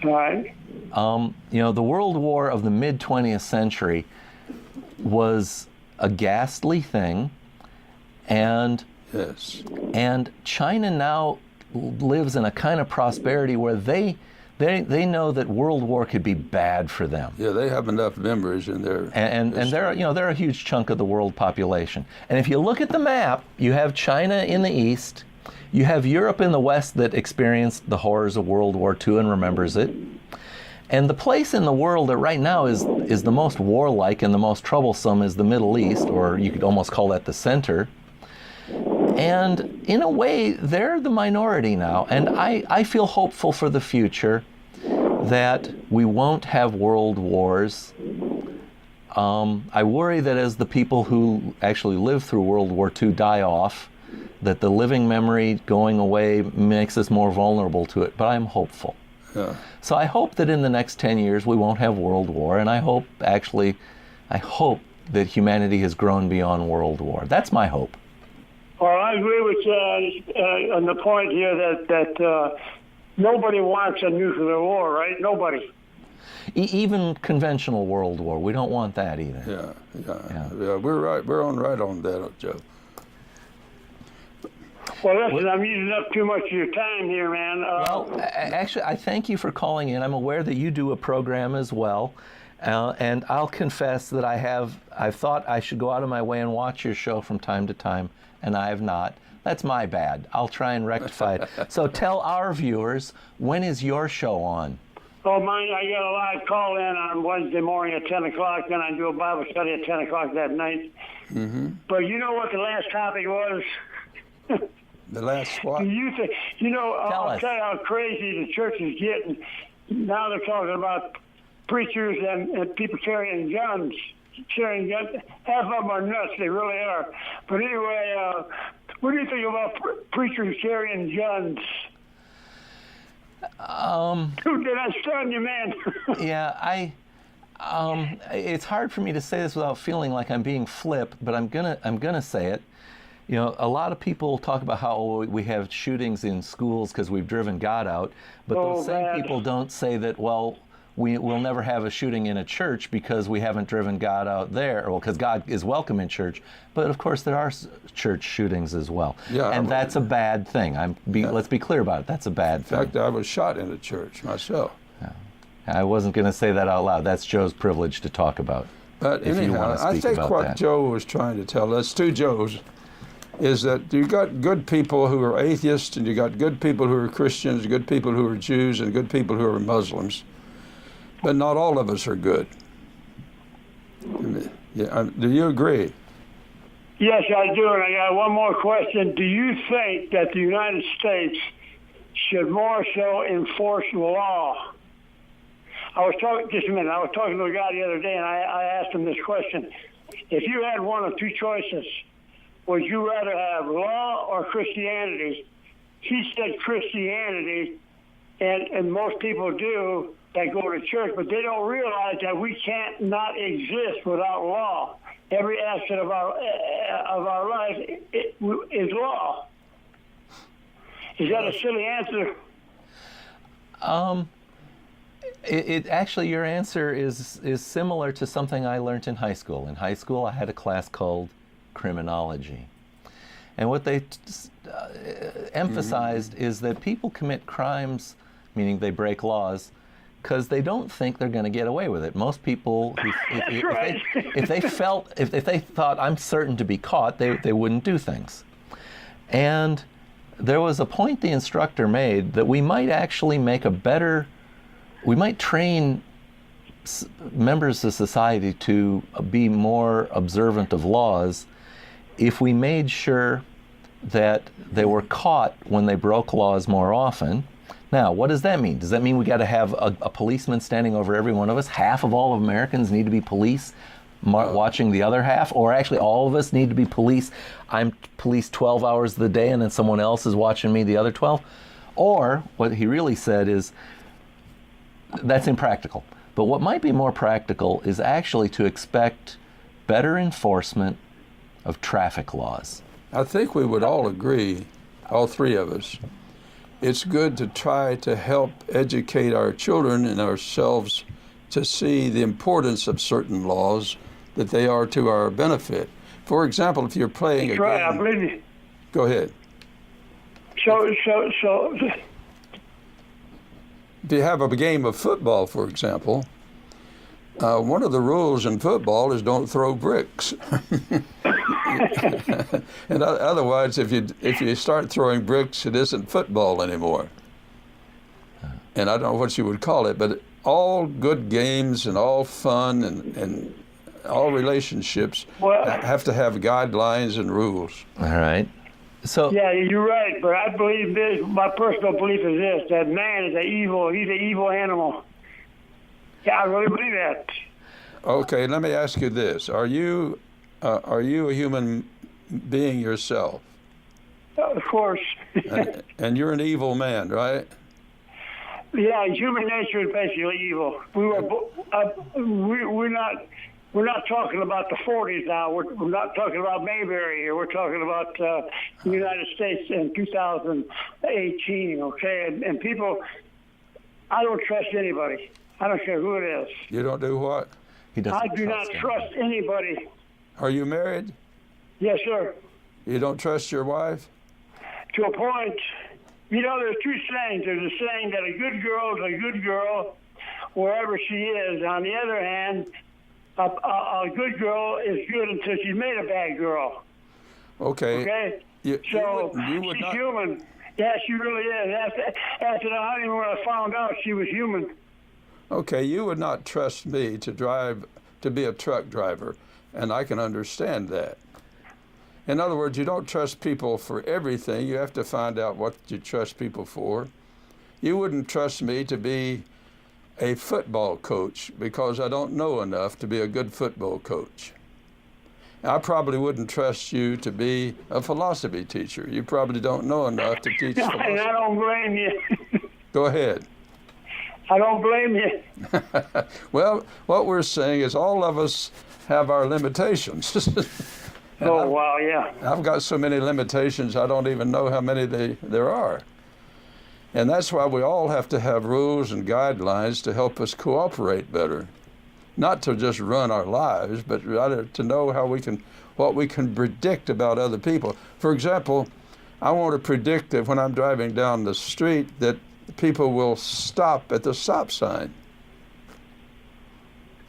[SPEAKER 3] Right.
[SPEAKER 1] The World War of the mid-20th century was a ghastly thing, and China now lives in a kind of prosperity where they know that World War could be bad for them.
[SPEAKER 2] Yeah, they have enough members in there.
[SPEAKER 1] And they're a huge chunk of the world population. And if you look at the map, you have China in the east, you have Europe in the west that experienced the horrors of World War II and remembers it. And the place in the world that right now is the most warlike and the most troublesome is the Middle East, or you could almost call that the center. And in a way, they're the minority now. And I feel hopeful for the future that we won't have world wars. I worry that as the people who actually lived through World War II die off, that the living memory going away makes us more vulnerable to it, but I'm hopeful.
[SPEAKER 2] Yeah.
[SPEAKER 1] So I hope that in the next 10 years we won't have World War, and I hope that humanity has grown beyond World War. That's my hope.
[SPEAKER 3] Well, I agree with you on the point here that nobody wants a nuclear war, right? Nobody.
[SPEAKER 1] Even conventional World War, we don't want that either.
[SPEAKER 2] Yeah. We're right on that, Joe.
[SPEAKER 3] Well, listen, I'm using up too much of your time here, man.
[SPEAKER 1] Well, actually, I thank you for calling in. I'm aware that you do a program as well. And I'll confess that I've thought I should go out of my way and watch your show from time to time, and I have not. That's my bad. I'll try and rectify it. So tell our viewers, when is your show on?
[SPEAKER 3] Oh, mine, I got a live call in on Wednesday morning at 10 o'clock, then I do a Bible study at 10 o'clock that night.
[SPEAKER 2] Mm-hmm.
[SPEAKER 3] But you know what the last topic was?
[SPEAKER 2] The last what?
[SPEAKER 3] You think, I'll tell you how crazy the church is getting. Now they're talking about preachers and people carrying guns. Half of them are nuts. They really are. But anyway, what do you think about preachers carrying guns? Did I stun you, man?
[SPEAKER 1] Yeah, it's hard for me to say this without feeling like I'm being flip, but I'm gonna say it. A lot of people talk about how we have shootings in schools because we've driven God out, but those same people don't say that, well, we'll never have a shooting in a church because we haven't driven God out there, or because God is welcome in church. But of course, there are church shootings as well, and that's a bad thing. Let's be clear about it. That's a bad thing.
[SPEAKER 2] In fact, I was shot in a church myself.
[SPEAKER 1] I wasn't going to say that out loud. That's Joe's privilege to talk about.
[SPEAKER 2] But anyhow, I think what Joe was trying to tell us, two Joes, is that you got good people who are atheists, and you got good people who are Christians, good people who are Jews, and good people who are Muslims. But not all of us are good. Yeah, do you agree?
[SPEAKER 3] Yes, I do. And I got one more question. Do you think that the United States should more so enforce law? Just a minute. I was talking to a guy the other day, and I asked him this question. If you had one of two choices, would you rather have law or Christianity? He said Christianity, and most people do that go to church, but they don't realize that we can't not exist without law. Every aspect of our life is law. Is that a silly answer?
[SPEAKER 1] Actually, your answer is similar to something I learned in high school. In high school, I had a class called criminology. And what they emphasized is that people commit crimes, meaning they break laws, because they don't think they're going to get away with it. Most people, if they thought I'm certain to be caught, they wouldn't do things. And there was a point the instructor made that we might actually we might train members of society to be more observant of laws if we made sure that they were caught when they broke laws more often. Now, what does that mean? Does that mean we got to have a policeman standing over every one of us? Half of all of Americans need to be police watching the other half? Or actually all of us need to be police? I'm police 12 hours of the day and then someone else is watching me the other 12? Or what he really said is, that's impractical. But what might be more practical is actually to expect better enforcement of traffic laws.
[SPEAKER 2] I think we would all agree, all three of us, it's good to try to help educate our children and ourselves to see the importance of certain laws, that they are to our benefit. For example, if you're playing a game...
[SPEAKER 3] I believe you.
[SPEAKER 2] Go ahead.
[SPEAKER 3] So...
[SPEAKER 2] If you have a game of football, for example, one of the rules in football is don't throw bricks. And otherwise, if you start throwing bricks, it isn't football anymore. and I don't know what you would call it, but all good games and all fun and all relationships have to have guidelines and rules.
[SPEAKER 1] All right. So
[SPEAKER 3] Yeah, you're right, but I believe this. My personal belief is this: that man is he's an evil animal. Yeah, I really believe that.
[SPEAKER 2] Okay, let me ask you this: Are you a human being yourself?
[SPEAKER 3] Of course.
[SPEAKER 2] And you're an evil man, right?
[SPEAKER 3] Yeah, human nature is basically evil. We're not talking about the 40s now. We're not talking about Mayberry here. We're talking about the United States in 2018. Okay, and people, I don't trust anybody. I don't care who it is.
[SPEAKER 2] You don't do what?
[SPEAKER 1] he doesn't
[SPEAKER 3] I do not trust anybody.
[SPEAKER 2] Are you married?
[SPEAKER 3] Yes, sir.
[SPEAKER 2] You don't trust your wife?
[SPEAKER 3] To a point. You know, there's two sayings. There's a saying that a good girl is a good girl wherever she is. On the other hand, a good girl is good until she's made a bad girl.
[SPEAKER 2] Okay.
[SPEAKER 3] Okay?
[SPEAKER 2] You would
[SPEAKER 3] She's
[SPEAKER 2] not.
[SPEAKER 3] human. Yeah, she really is. After the honeymoon, I found out she was human.
[SPEAKER 2] Okay, you would not trust me to be a truck driver, and I can understand that. In other words, you don't trust people for everything. You have to find out what you trust people for. You wouldn't trust me to be a football coach because I don't know enough to be a good football coach. I probably wouldn't trust you to be a philosophy teacher. You probably don't know enough to teach
[SPEAKER 3] And
[SPEAKER 2] philosophy.
[SPEAKER 3] I don't blame you.
[SPEAKER 2] Go ahead.
[SPEAKER 3] I don't blame you.
[SPEAKER 2] Well, what we're saying is all of us have our limitations.
[SPEAKER 3] Oh, wow, yeah.
[SPEAKER 2] I've got so many limitations, I don't even know how many there are. And that's why we all have to have rules and guidelines to help us cooperate better. Not to just run our lives, but rather to know what we can predict about other people. For example, I want to predict that when I'm driving down the street that people will stop at the stop sign.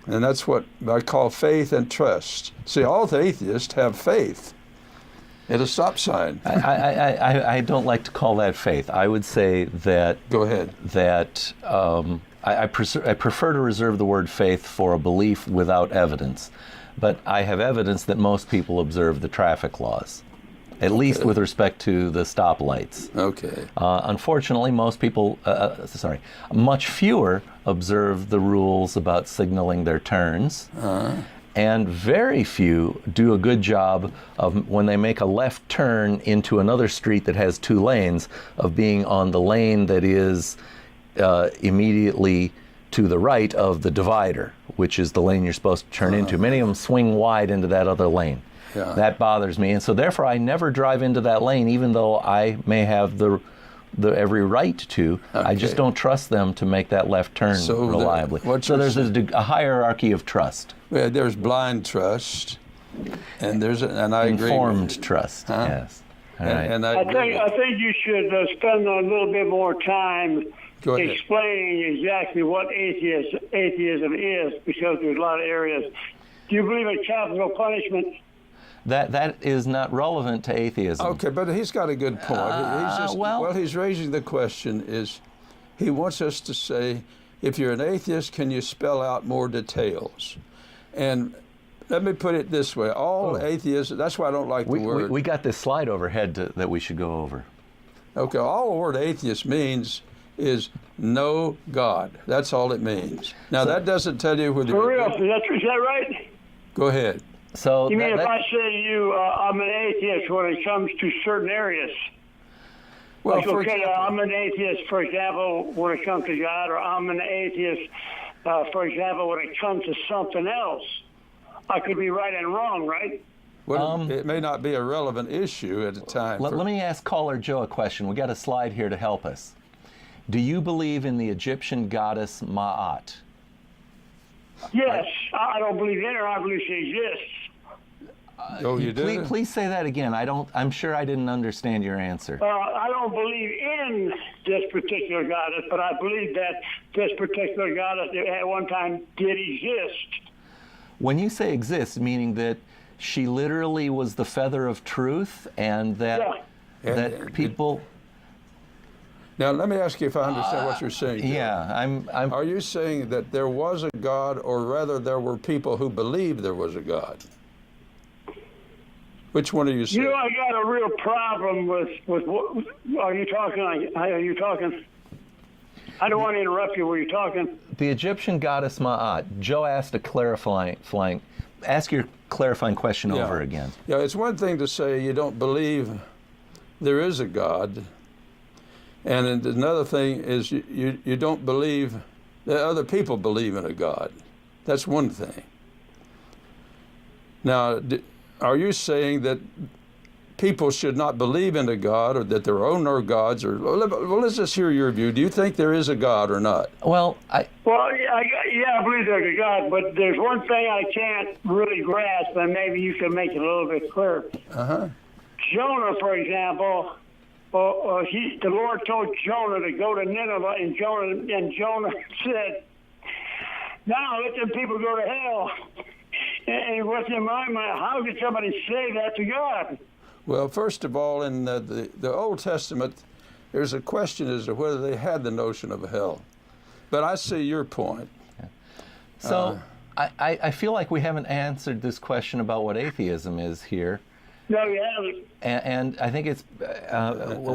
[SPEAKER 2] And that's what I call faith and trust. See, all the atheists have faith at a stop sign.
[SPEAKER 1] I don't like to call that faith. I would say that.
[SPEAKER 2] Go ahead.
[SPEAKER 1] That I prefer to reserve the word faith for a belief without evidence. But I have evidence that most people observe the traffic laws, at least with respect to the stoplights.
[SPEAKER 2] Okay.
[SPEAKER 1] Unfortunately, most people, much fewer observe the rules about signaling their turns. And very few do a good job of, when they make a left turn into another street that has two lanes, of being on the lane that is immediately to the right of the divider, which is the lane you're supposed to turn into. Many of them swing wide into that other lane.
[SPEAKER 2] Yeah.
[SPEAKER 1] That bothers me, and so therefore I never drive into that lane, even though I may have the every right to. I just don't trust them to make that left turn reliably. So there's a hierarchy of trust.
[SPEAKER 2] Yeah, there's blind trust, and I agree.
[SPEAKER 1] Informed trust. Yes. All right.
[SPEAKER 2] And
[SPEAKER 3] I think you should spend a little bit more time explaining exactly what atheism is, because there's a lot of areas. Do you believe in capital punishment?
[SPEAKER 1] That is not relevant to atheism.
[SPEAKER 2] Okay, but he's got a good point. He's raising the question is, he wants us to say, if you're an atheist, can you spell out more details? And let me put it this way, atheists, that's why I don't like the word.
[SPEAKER 1] We got this slide overhead that we should go over.
[SPEAKER 2] Okay, all the word atheist means is no God. That's all it means. Now, that doesn't tell you whether
[SPEAKER 3] For real, is that right?
[SPEAKER 2] Go ahead.
[SPEAKER 1] So
[SPEAKER 3] you mean if I say to you, I'm an atheist when it comes to certain areas?
[SPEAKER 2] Well,
[SPEAKER 3] like, I'm an atheist, for example, when it comes to God, or I'm an atheist, for example, when it comes to something else. I could be right and wrong, right?
[SPEAKER 2] Well, it may not be a relevant issue at a time.
[SPEAKER 1] Let me ask caller Joe a question. We got a slide here to help us. Do you believe in the Egyptian goddess Ma'at?
[SPEAKER 3] Yes, I don't believe in her. I believe she exists.
[SPEAKER 2] Oh, you do?
[SPEAKER 1] Please say that again. I'm sure I didn't understand your answer.
[SPEAKER 3] I don't believe in this particular goddess, but I believe that this particular goddess at one time did exist.
[SPEAKER 1] When you say exist, meaning that she literally was the feather of truth, and that people.
[SPEAKER 2] Now, let me ask you if I understand what you're saying, Joe.
[SPEAKER 1] Yeah, I'm.
[SPEAKER 2] Are you saying that there was a God, or rather there were people who believed there was a God? Which one are you saying?
[SPEAKER 3] You know, I got a real problem with what, are you talking? Are you talking? I don't want to interrupt you. Were you talking?
[SPEAKER 1] The Egyptian goddess Ma'at. Joe asked a ask your clarifying question over again.
[SPEAKER 2] Yeah, it's one thing to say you don't believe there is a God, and another thing is you don't believe that other people believe in a God. That's one thing. Now, are you saying that people should not believe in a God, or that there are gods? Or well, let's just hear your view. Do you think there is a God or not?
[SPEAKER 1] Well,
[SPEAKER 3] I believe there's a God, but there's one thing I can't really grasp, and maybe you can make it a little bit clearer. Jonah, for example, the Lord told Jonah to go to Nineveh, and Jonah said, "Now let them people go to hell." And what's in my mind, how could somebody say that to God?
[SPEAKER 2] Well, first of all, in the Old Testament, there's a question as to whether they had the notion of hell. But I see your point.
[SPEAKER 1] So I feel like we haven't answered this question about what atheism is here.
[SPEAKER 3] No, you haven't.
[SPEAKER 1] And I think it's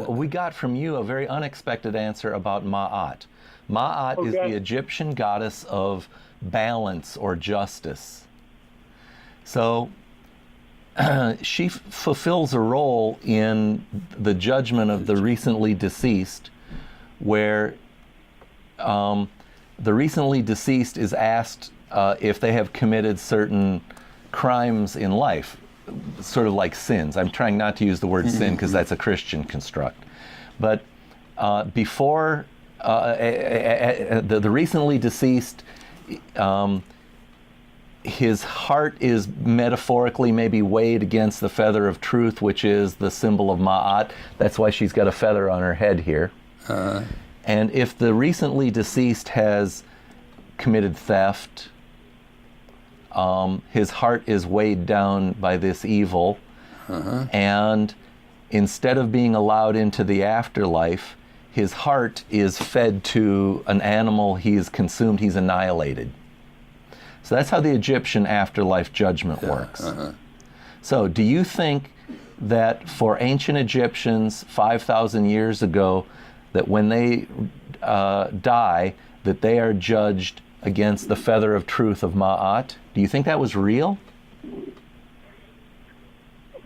[SPEAKER 1] we got from you a very unexpected answer about Ma'at. Ma'at is the Egyptian goddess of balance or justice. So she fulfills a role in the judgment of the recently deceased, where the recently deceased is asked if they have committed certain crimes in life, sort of like sins. I'm trying not to use the word sin because that's a Christian construct. But before the recently deceased, his heart is metaphorically maybe weighed against the feather of truth, which is the symbol of Ma'at. That's why she's got a feather on her head here. And if the recently deceased has committed theft, his heart is weighed down by this evil, and instead of being allowed into the afterlife, his heart is fed to an animal. He's consumed, he's annihilated. So that's how the Egyptian afterlife judgment works. So do you think that for ancient Egyptians 5,000 years ago, that when they die, that they are judged against the feather of truth of Ma'at? Do you think that was real?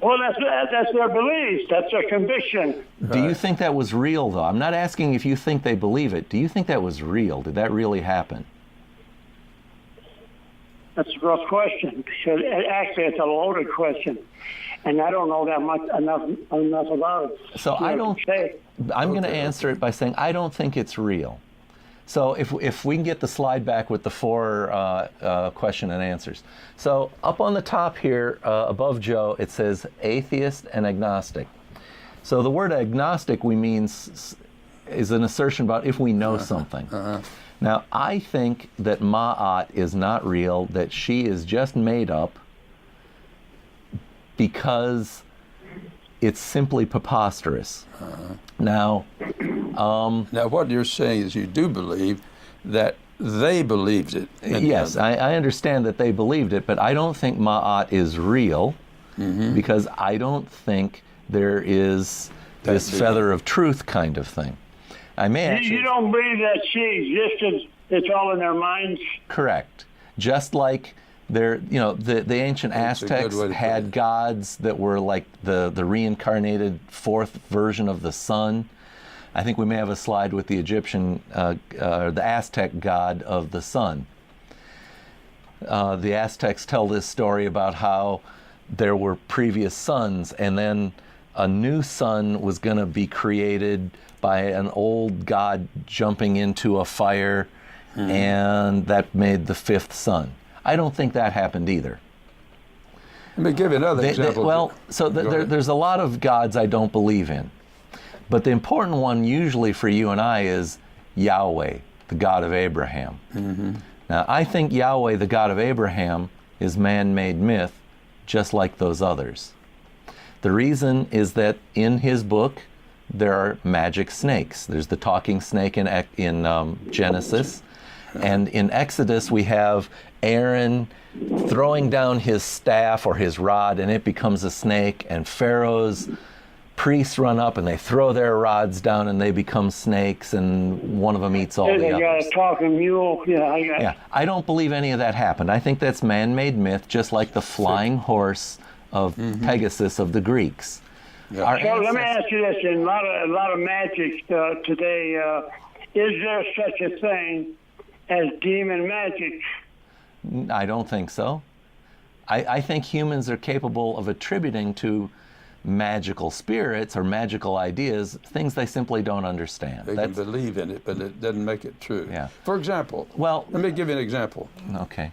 [SPEAKER 3] Well, that's their beliefs. That's their conviction.
[SPEAKER 1] Do you think that was real, though? I'm not asking if you think they believe it. Do you think that was real? Did that really happen?
[SPEAKER 3] That's a rough question. Because actually, it's a loaded question, and I don't know that much enough about it.
[SPEAKER 1] So I don't. I'm going to answer it by saying I don't think it's real. So if we can get the slide back with the 4 question and answers. So up on the top here, above Joe, it says atheist and agnostic. So the word agnostic is an assertion about if we know something. Now, I think that Ma'at is not real, that she is just made up because it's simply preposterous. Now,
[SPEAKER 2] what you're saying is you do believe that they believed it.
[SPEAKER 1] Yes, I understand that they believed it, but I don't think Ma'at is real because I don't think there is this feather of truth kind of thing. I may actually,
[SPEAKER 3] you don't believe that she existed? It's all in their minds?
[SPEAKER 1] Correct. Just like the ancient Aztecs had gods that were like the reincarnated 4th version of the sun. I think we may have a slide with the Egyptian, the Aztec god of the sun. The Aztecs tell this story about how there were previous suns, and then a new sun was going to be created by an old god jumping into a fire, and that made the 5th sun. I don't think that happened either.
[SPEAKER 2] Let me give you another example.
[SPEAKER 1] There's a lot of gods I don't believe in. But the important one usually for you and I is Yahweh, the God of Abraham. Now, I think Yahweh, the God of Abraham, is man-made myth, just like those others. The reason is that in his book, there are magic snakes. There's the talking snake in Genesis. And in Exodus, we have Aaron throwing down his staff or his rod, and it becomes a snake. And Pharaoh's priests run up, and they throw their rods down, and they become snakes, and one of them eats all the
[SPEAKER 3] They
[SPEAKER 1] others.
[SPEAKER 3] got a talking mule.
[SPEAKER 1] Yeah, I don't believe any of that happened. I think that's man-made myth, just like the flying horse of Pegasus of the Greeks.
[SPEAKER 2] Yeah.
[SPEAKER 1] Our
[SPEAKER 3] So let me
[SPEAKER 1] ancestors-
[SPEAKER 3] ask you this: in a lot of magic today, is there such a thing as demon magic?
[SPEAKER 1] I don't think so. I think humans are capable of attributing to magical spirits or magical ideas things they simply don't understand.
[SPEAKER 2] They can believe in it, but it doesn't make it true.
[SPEAKER 1] Yeah.
[SPEAKER 2] For example,
[SPEAKER 1] Well,
[SPEAKER 2] let me give you an example.
[SPEAKER 1] okay.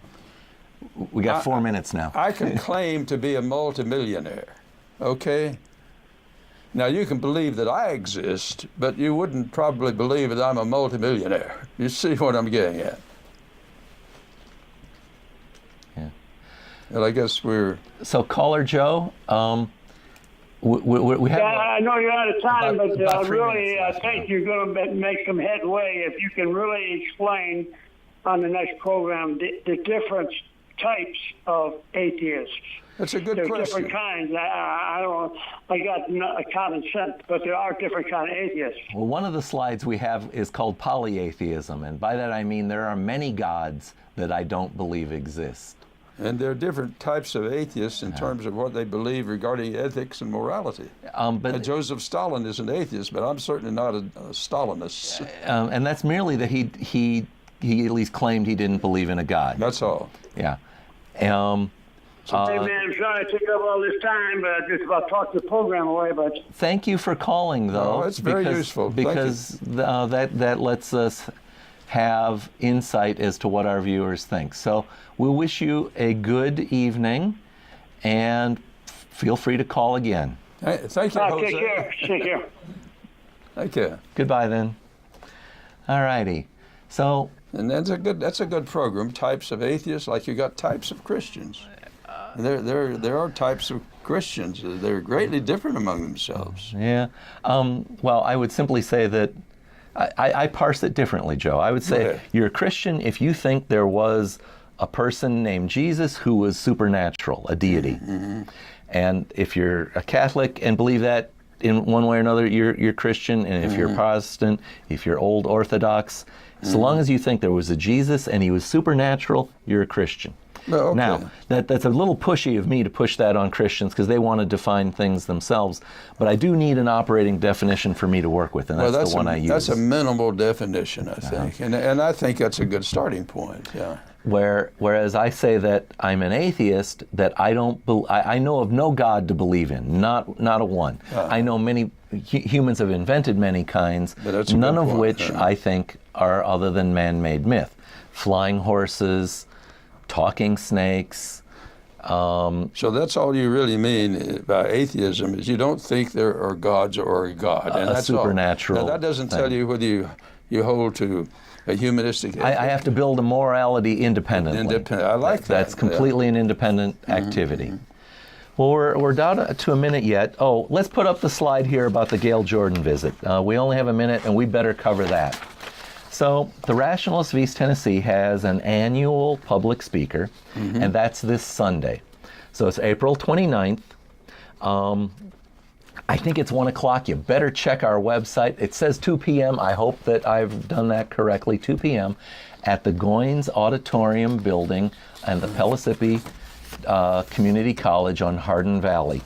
[SPEAKER 1] We got 4 minutes now.
[SPEAKER 2] I can claim to be a multimillionaire, okay? Now, you can believe that I exist, but you wouldn't probably believe that I'm a multimillionaire. You see what I'm getting at?
[SPEAKER 1] Yeah.
[SPEAKER 2] Well, I guess we're...
[SPEAKER 1] So, Caller Joe, we have...
[SPEAKER 3] I know you're out of time,
[SPEAKER 1] about 3
[SPEAKER 3] really,
[SPEAKER 1] minutes
[SPEAKER 3] I
[SPEAKER 1] left
[SPEAKER 3] think you're going to make some headway if you can really explain on the next program the different types of atheists.
[SPEAKER 2] That's a good
[SPEAKER 3] There are
[SPEAKER 2] question.
[SPEAKER 3] different kinds. I don't. I got a common sense, but there are different kind of atheists.
[SPEAKER 1] Well, one of the slides we have is called polyatheism, and by that I mean there are many gods that I don't believe exist.
[SPEAKER 2] And there are different types of atheists in terms of what they believe regarding ethics and morality.
[SPEAKER 1] But
[SPEAKER 2] Joseph Stalin is an atheist, but I'm certainly not a Stalinist.
[SPEAKER 1] and that's merely that he at least claimed he didn't believe in a god.
[SPEAKER 2] That's all.
[SPEAKER 1] Yeah.
[SPEAKER 3] Hey man, I'm sorry to take up all this time, but I just about talked the program away. But
[SPEAKER 1] Thank you for calling, though.
[SPEAKER 2] Oh, that's very useful. Thank you.
[SPEAKER 1] Because that lets us have insight as to what our viewers think. So we wish you a good evening, and feel free to call again.
[SPEAKER 2] Hey, thank you, Jose.
[SPEAKER 3] take care. Take care.
[SPEAKER 2] Thank you.
[SPEAKER 1] Goodbye then. All righty. So
[SPEAKER 2] And that's a good program. Types of atheists, like you got types of Christians. There are types of Christians. They're greatly different among themselves.
[SPEAKER 1] yeah. Well, I would simply say that I parse it differently, Joe. I would say
[SPEAKER 2] Okay.
[SPEAKER 1] you're a Christian if you think there was a person named Jesus who was supernatural, a deity. And if you're a Catholic and believe that in one way or another, you're Christian. And if you're Protestant, if you're old Orthodox, so long as you think there was a Jesus and he was supernatural, you're a Christian.
[SPEAKER 2] Well, okay.
[SPEAKER 1] Now, that's a little pushy of me to push that on Christians because they want to define things themselves, but I do need an operating definition for me to work with, and that's the one I use.
[SPEAKER 2] That's a minimal definition, I think, and I think that's a good starting point. Yeah.
[SPEAKER 1] Whereas I say that I'm an atheist, that I know of no God to believe in, not a one. I know many humans have invented many kinds,
[SPEAKER 2] But that's a
[SPEAKER 1] none
[SPEAKER 2] good
[SPEAKER 1] of
[SPEAKER 2] point,
[SPEAKER 1] which
[SPEAKER 2] yeah.
[SPEAKER 1] I think are other than man-made myth. Flying horses, talking snakes.
[SPEAKER 2] So that's all you really mean by atheism is you don't think there are gods or a God, and
[SPEAKER 1] A
[SPEAKER 2] that's
[SPEAKER 1] supernatural
[SPEAKER 2] all. Now, that doesn't
[SPEAKER 1] thing.
[SPEAKER 2] tell you whether you hold to a humanistic.
[SPEAKER 1] I have to build a morality independently.
[SPEAKER 2] Independent. I like that.
[SPEAKER 1] That's completely an independent activity. Well, we're down to a minute yet. Oh, let's put up the slide here about the Gail Jordan visit. We only have a minute, and we better cover that. So the Rationalists of East Tennessee has an annual public speaker, and that's this Sunday. So it's April 29th. I think it's 1 o'clock. You better check our website. It says 2 p.m. I hope that I've done that correctly. 2 p.m. at the Goins Auditorium building and the Pellissippi Community College on Hardin Valley.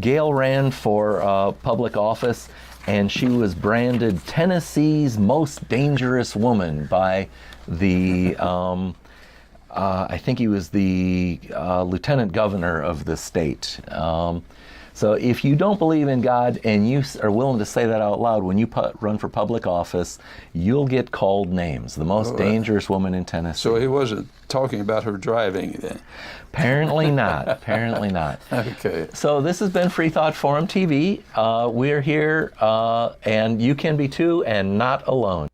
[SPEAKER 1] Gail ran for public office, and she was branded Tennessee's most dangerous woman by the I think he was the lieutenant governor of the state. So if you don't believe in God and you are willing to say that out loud when you run for public office, you'll get called names. The most dangerous woman in Tennessee.
[SPEAKER 2] So he wasn't talking about her driving then.
[SPEAKER 1] Apparently not. Apparently not.
[SPEAKER 2] Okay.
[SPEAKER 1] So this has been Freethought Forum TV. We're here, and you can be too, and not alone.